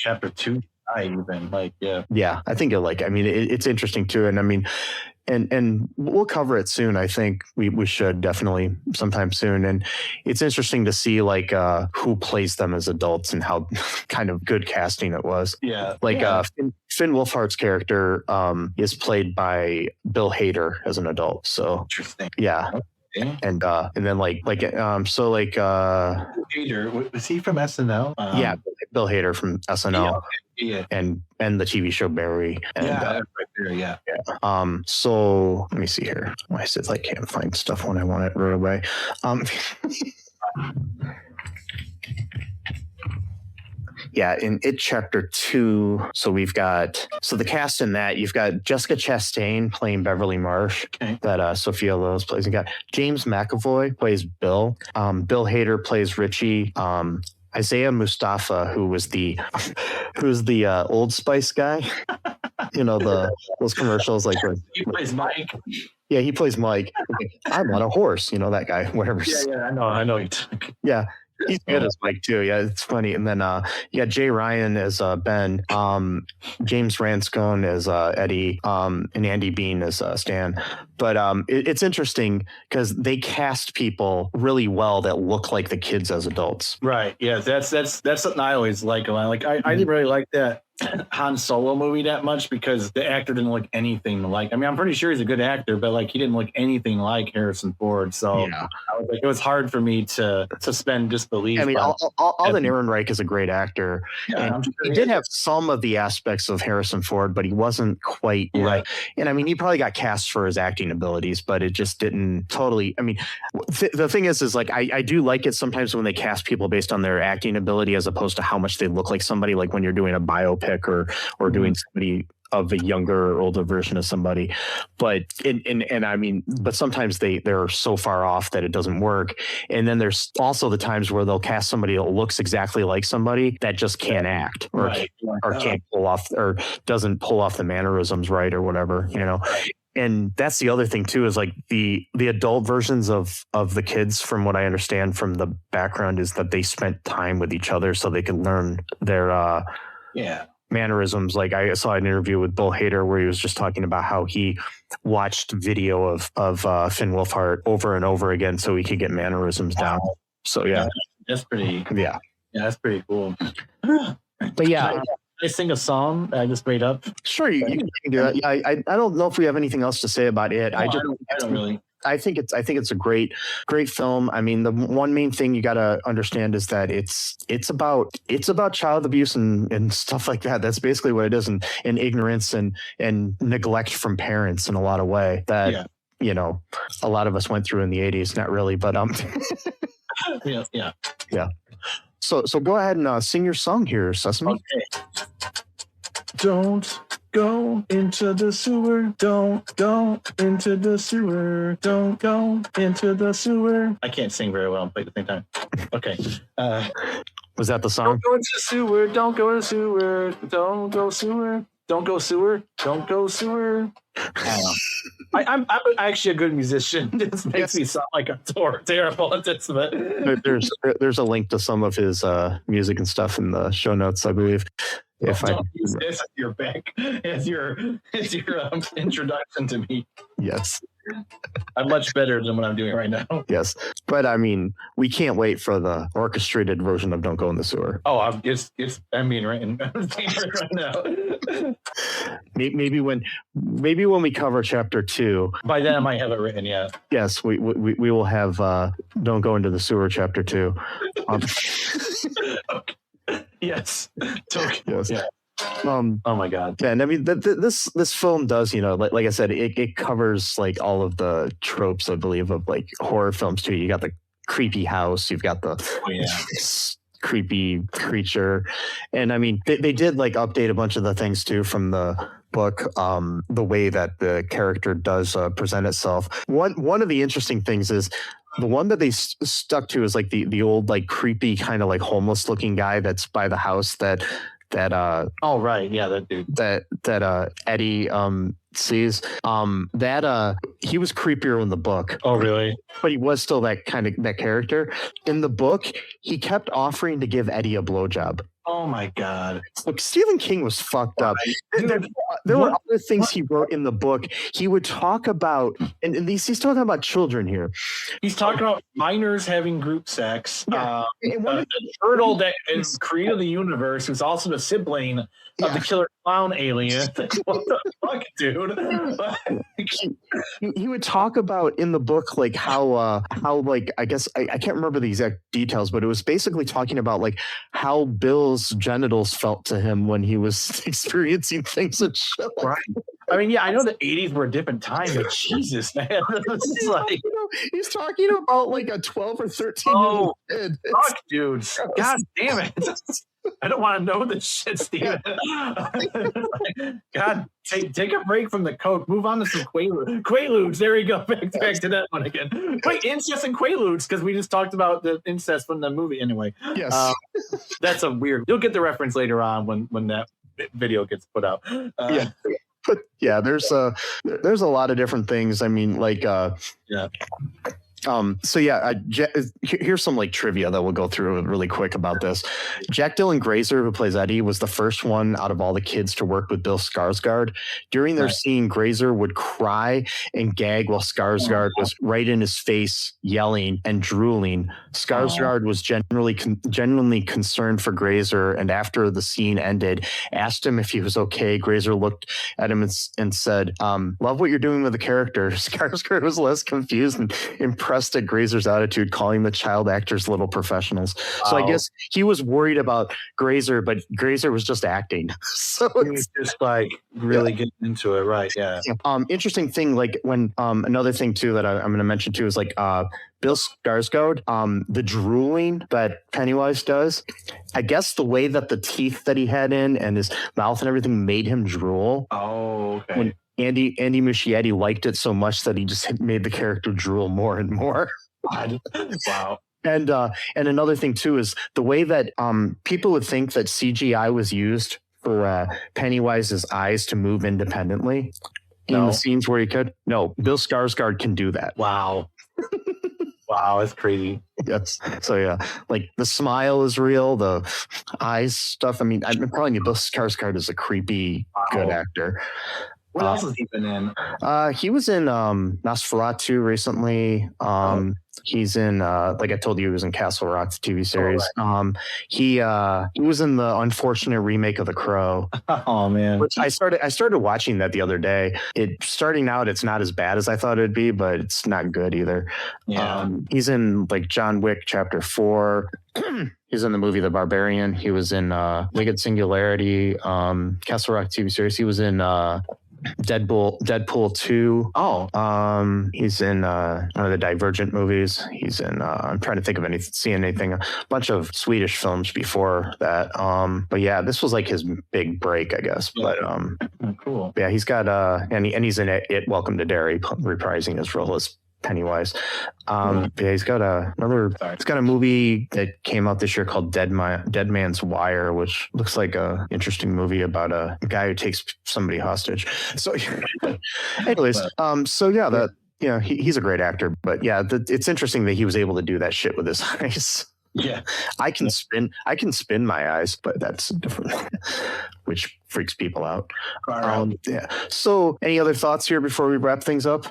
chapter 2. I even like, yeah, I think you'll like, I mean, it's interesting too. And I mean, and we'll cover it soon. I think we should definitely sometime soon. And it's interesting to see like who plays them as adults and how kind of good casting it was. Yeah. Like Finn Wolfhard's character is played by Bill Hader as an adult. So interesting. Yeah. Okay. And then Hader, was he from SNL? Yeah, Bill Hader from SNL. Yeah. And the TV show Derry. And, right there, yeah. So let me see here. Why is it I can't find stuff when I want it right away? Yeah, in It Chapter 2, so we've got the cast in that, you've got Jessica Chastain playing Beverly Marsh, that Sophia Lillis plays. You got James McAvoy plays Bill. Bill Hader plays Richie. Isaiah Mustafa, who was the Old Spice guy. You know, those commercials like he plays Mike. Yeah, he plays Mike. I'm on a horse, you know, that guy, whatever. Yeah, I know. Yeah. He's good as Mike too. Yeah, it's funny. And then you got Jay Ryan as Ben, James Ranscone as Eddie, and Andy Bean as Stan. But it's interesting because they cast people really well that look like the kids as adults. Right. Yeah. That's something I always like a lot. Like I didn't really like that Han Solo movie that much because the actor didn't look anything like. I mean, I'm pretty sure he's a good actor, but like he didn't look anything like Harrison Ford. So yeah. I was like, it was hard for me to suspend disbelief. I mean, Alden Ehrenreich is a great actor. Yeah, and he did have some of the aspects of Harrison Ford, but he wasn't quite right. And I mean, he probably got cast for his acting abilities, but it just didn't totally. I mean, the thing is like I do like it sometimes when they cast people based on their acting ability as opposed to how much they look like somebody. Like when you're doing a biopic or doing somebody of a younger or older version of somebody, but I mean, but sometimes they're so far off that it doesn't work. And then there's also the times where they'll cast somebody that looks exactly like somebody that just can't act or can't pull off or doesn't pull off the mannerisms right or whatever, you know. And that's the other thing too, is like the adult versions of the kids, from what I understand from the background, is that they spent time with each other so they can learn their mannerisms. Like I saw an interview with Bill Hader where he was just talking about how he watched video of Finn Wolfhard over and over again so he could get mannerisms down. So that's pretty. Yeah, that's pretty cool. But yeah. I sing a song I just made up. Sure, you can do that. Yeah, I don't know if we have anything else to say about it. I don't really. I think it's a great film. I mean, the one main thing you got to understand is that it's about child abuse and stuff like that. That's basically what it is, and ignorance and neglect from parents in a lot of way that you know a lot of us went through in the 80s. Not really, but yeah. So go ahead and sing your song here, Sesame. Okay. Don't go into the sewer. Don't go into the sewer. Don't go into the sewer. I can't sing very well and play at the same time. Okay. Was that the song? Don't go into the sewer. Don't go to the sewer. Don't go sewer. Don't go sewer. Don't go sewer. I'm actually a good musician. This makes me sound like I'm terrible at this. But there's a link to some of his music and stuff in the show notes, I believe. Don't use this as your back, as your introduction to me. Yes. I'm much better than what I'm doing right now. Yes. But I mean, we can't wait for the orchestrated version of Don't Go in the Sewer. Oh, I'm right now. Maybe when we cover chapter 2. By then I might have it written, yeah. Yes, we will have Don't Go into the Sewer chapter 2. Okay. Yes. Yes. Yeah. Oh my God. Yeah, and I mean this film does, you know, like I said, it covers like all of the tropes, I believe, of like horror films too. You got the creepy house, you've got the creepy creature. And I mean, they did like update a bunch of the things too from the book, the way that the character does present itself. One of the interesting things is the one that they stuck to is like the old like creepy kind of like homeless looking guy that's by the house that oh right, yeah, that dude that Eddie sees. That he was creepier in the book. Oh really? But he was still that character. In the book, he kept offering to give Eddie a blowjob. Oh my God. Look, Stephen King was fucked up. There were other things he wrote in the book. He would talk about, and he's talking about children here. He's talking about minors having group sex. Yeah. The turtle that is created the universe, who's also the sibling of the killer clown alien. What the fuck, dude? He would talk about in the book like how like I guess I can't remember the exact details, but it was basically talking about like how Bill's genitals felt to him when he was experiencing things and shit. Right. I mean, yeah, I know the 80s were a different time, but Jesus, man. It's like, he's talking about like a 12 or 13-year-old kid. Fuck, dude. God damn it. I don't want to know this shit, Steven. God, take a break from the coke. Move on to some Quaaludes. There we go. Back to that one again. Wait, incest and Quaaludes, because we just talked about the incest from the movie anyway. Yes. That's a weird... You'll get the reference later on when that video gets put out. Yeah. But yeah, there's a lot of different things. I mean, like, yeah. So yeah, here's some like trivia that we'll go through really quick about this. Jack Dylan Grazer, who plays Eddie, was the first one out of all the kids to work with Bill Skarsgård. During their scene, Grazer would cry and gag while Skarsgård was right in his face, yelling and drooling. Skarsgård was genuinely concerned for Grazer, and after the scene ended, asked him if he was okay. Grazer looked at him and said, "Love what you're doing with the character." Skarsgård was less confused and impressed at Grazer's attitude, calling the child actors little professionals. Wow. So I guess he was worried about Grazer, but Grazer was just acting. So he was just like really getting into it, right? Yeah. Interesting thing, like when another thing too that I'm going to mention too is like Bill Skarsgård, the drooling that Pennywise does. I guess the way that the teeth that he had in and his mouth and everything made him drool. Oh, okay. When Andy Muschietti liked it so much that he just made the character drool more and more. Wow. And another thing too is the way that people would think that CGI was used for Pennywise's eyes to move independently in the scenes where he could. No, Bill Skarsgård can do that. Wow. Wow, that's crazy. Yes. So yeah, like the smile is real, the eyes stuff. I mean, I'm telling you, Bill Skarsgård is a creepy, good actor. What else has he been in? He was in Nosferatu recently. He's in, like I told you, he was in Castle Rock, the TV series. Oh, right. He was in the unfortunate remake of The Crow. Oh man! Which I started watching that the other day. Starting out, it's not as bad as I thought it'd be, but it's not good either. Yeah. He's in like John Wick Chapter 4. He's in the movie The Barbarian. He was in Wicked Singularity, Castle Rock TV series. He was in Deadpool 2. Oh, he's in one of the Divergent movies. He's in I'm trying to think of anything. A bunch of Swedish films before that. But yeah, this was like his big break, I guess. Yeah. But cool. Yeah, he's got and he's in it. Welcome to Derry, reprising his role as Pennywise. Yeah, he's got a movie that came out this year called Dead Man's Wire, which looks like a interesting movie about a guy who takes somebody hostage. So anyways, so yeah, that, you know, he's a great actor, but yeah, it's interesting that he was able to do that shit with his eyes. Yeah, I can spin my eyes, but that's different, which freaks people out. Yeah. So any other thoughts here before we wrap things up?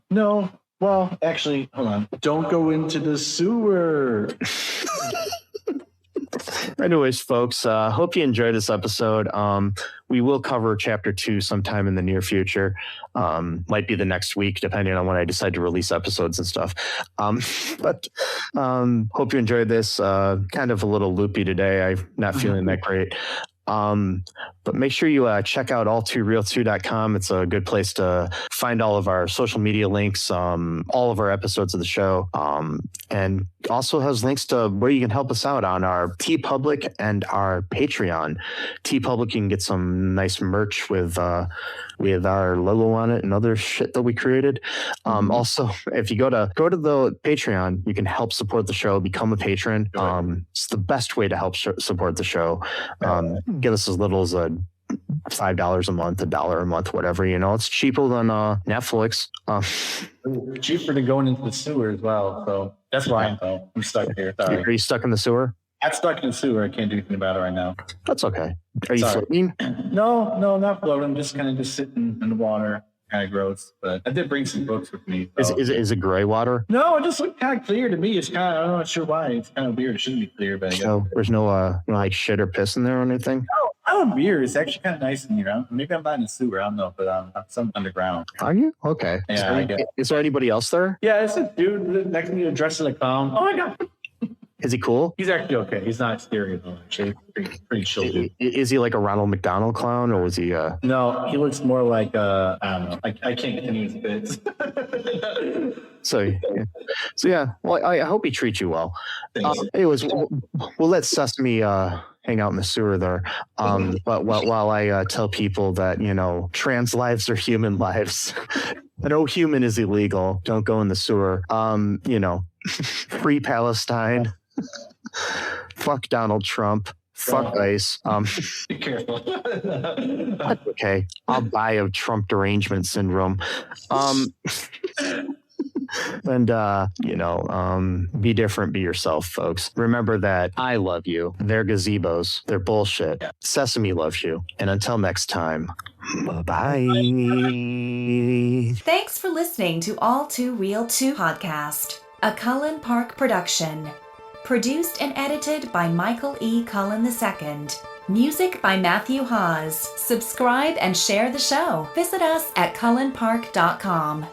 No. Well, actually, hold on. Don't go into the sewer. Anyways, folks, hope you enjoyed this episode. We will cover Chapter 2 sometime in the near future. Might be the next week, depending on when I decide to release episodes and stuff. But hope you enjoyed this. Kind of a little loopy today. I'm not feeling that great. But make sure you check out all2real2.com. It's a good place to find all of our social media links, all of our episodes of the show, and also has links to where you can help us out on our TeePublic and our Patreon. TeePublic, you can get some nice merch with our logo on it and other shit that we created. Also, if you go to the Patreon, you can help support the show, become a patron. It's the best way to help support the show. Give us as little as $5 a month, $1 a month, whatever. It's cheaper than Netflix. Cheaper than going into the sewer as well. So that's why I'm stuck here. Sorry. Are you stuck in the sewer? I'm stuck in the sewer. I can't do anything about it right now. That's okay. Are you floating? No, not floating. I'm just kind of just sitting in the water. Kind of gross, but I did bring some books with me. So. Is it gray water? No, it just looked kind of clear to me. It's kind of, I'm not sure why. It's kind of weird. It shouldn't be clear, but I guess. So there's no like shit or piss in there or anything? No, I don't weird. It's actually kind of nice in here. Maybe I'm not in the sewer. I don't know, but I'm some underground. Are you? Okay. Yeah, is there anybody else there? Yeah, it's a dude next to me dressed as a clown. Oh my god. Is he cool? He's actually okay. He's not scary though. Actually, pretty chill dude. Is he like a Ronald McDonald clown, or was he? No, he looks more like I don't know. I can't continue his bits. So yeah. Well, I hope he treats you well. Anyways, we'll let Sesame hang out in the sewer there. But while I tell people that trans lives are human lives, no human is illegal. Don't go in the sewer. Free Palestine. Fuck Donald Trump. Fuck ICE. Be careful. That's okay. I'll buy a Trump derangement syndrome. And be different, be yourself, folks. Remember that I love you. They're gazebos. They're bullshit. Sesame loves you. And until next time, bye. Thanks for listening to All Too Real 2 podcast, a Cullen Park production. Produced and edited by Michael E. Cullen II. Music by Matthew Hawes. Subscribe and share the show. Visit us at cullenpark.com.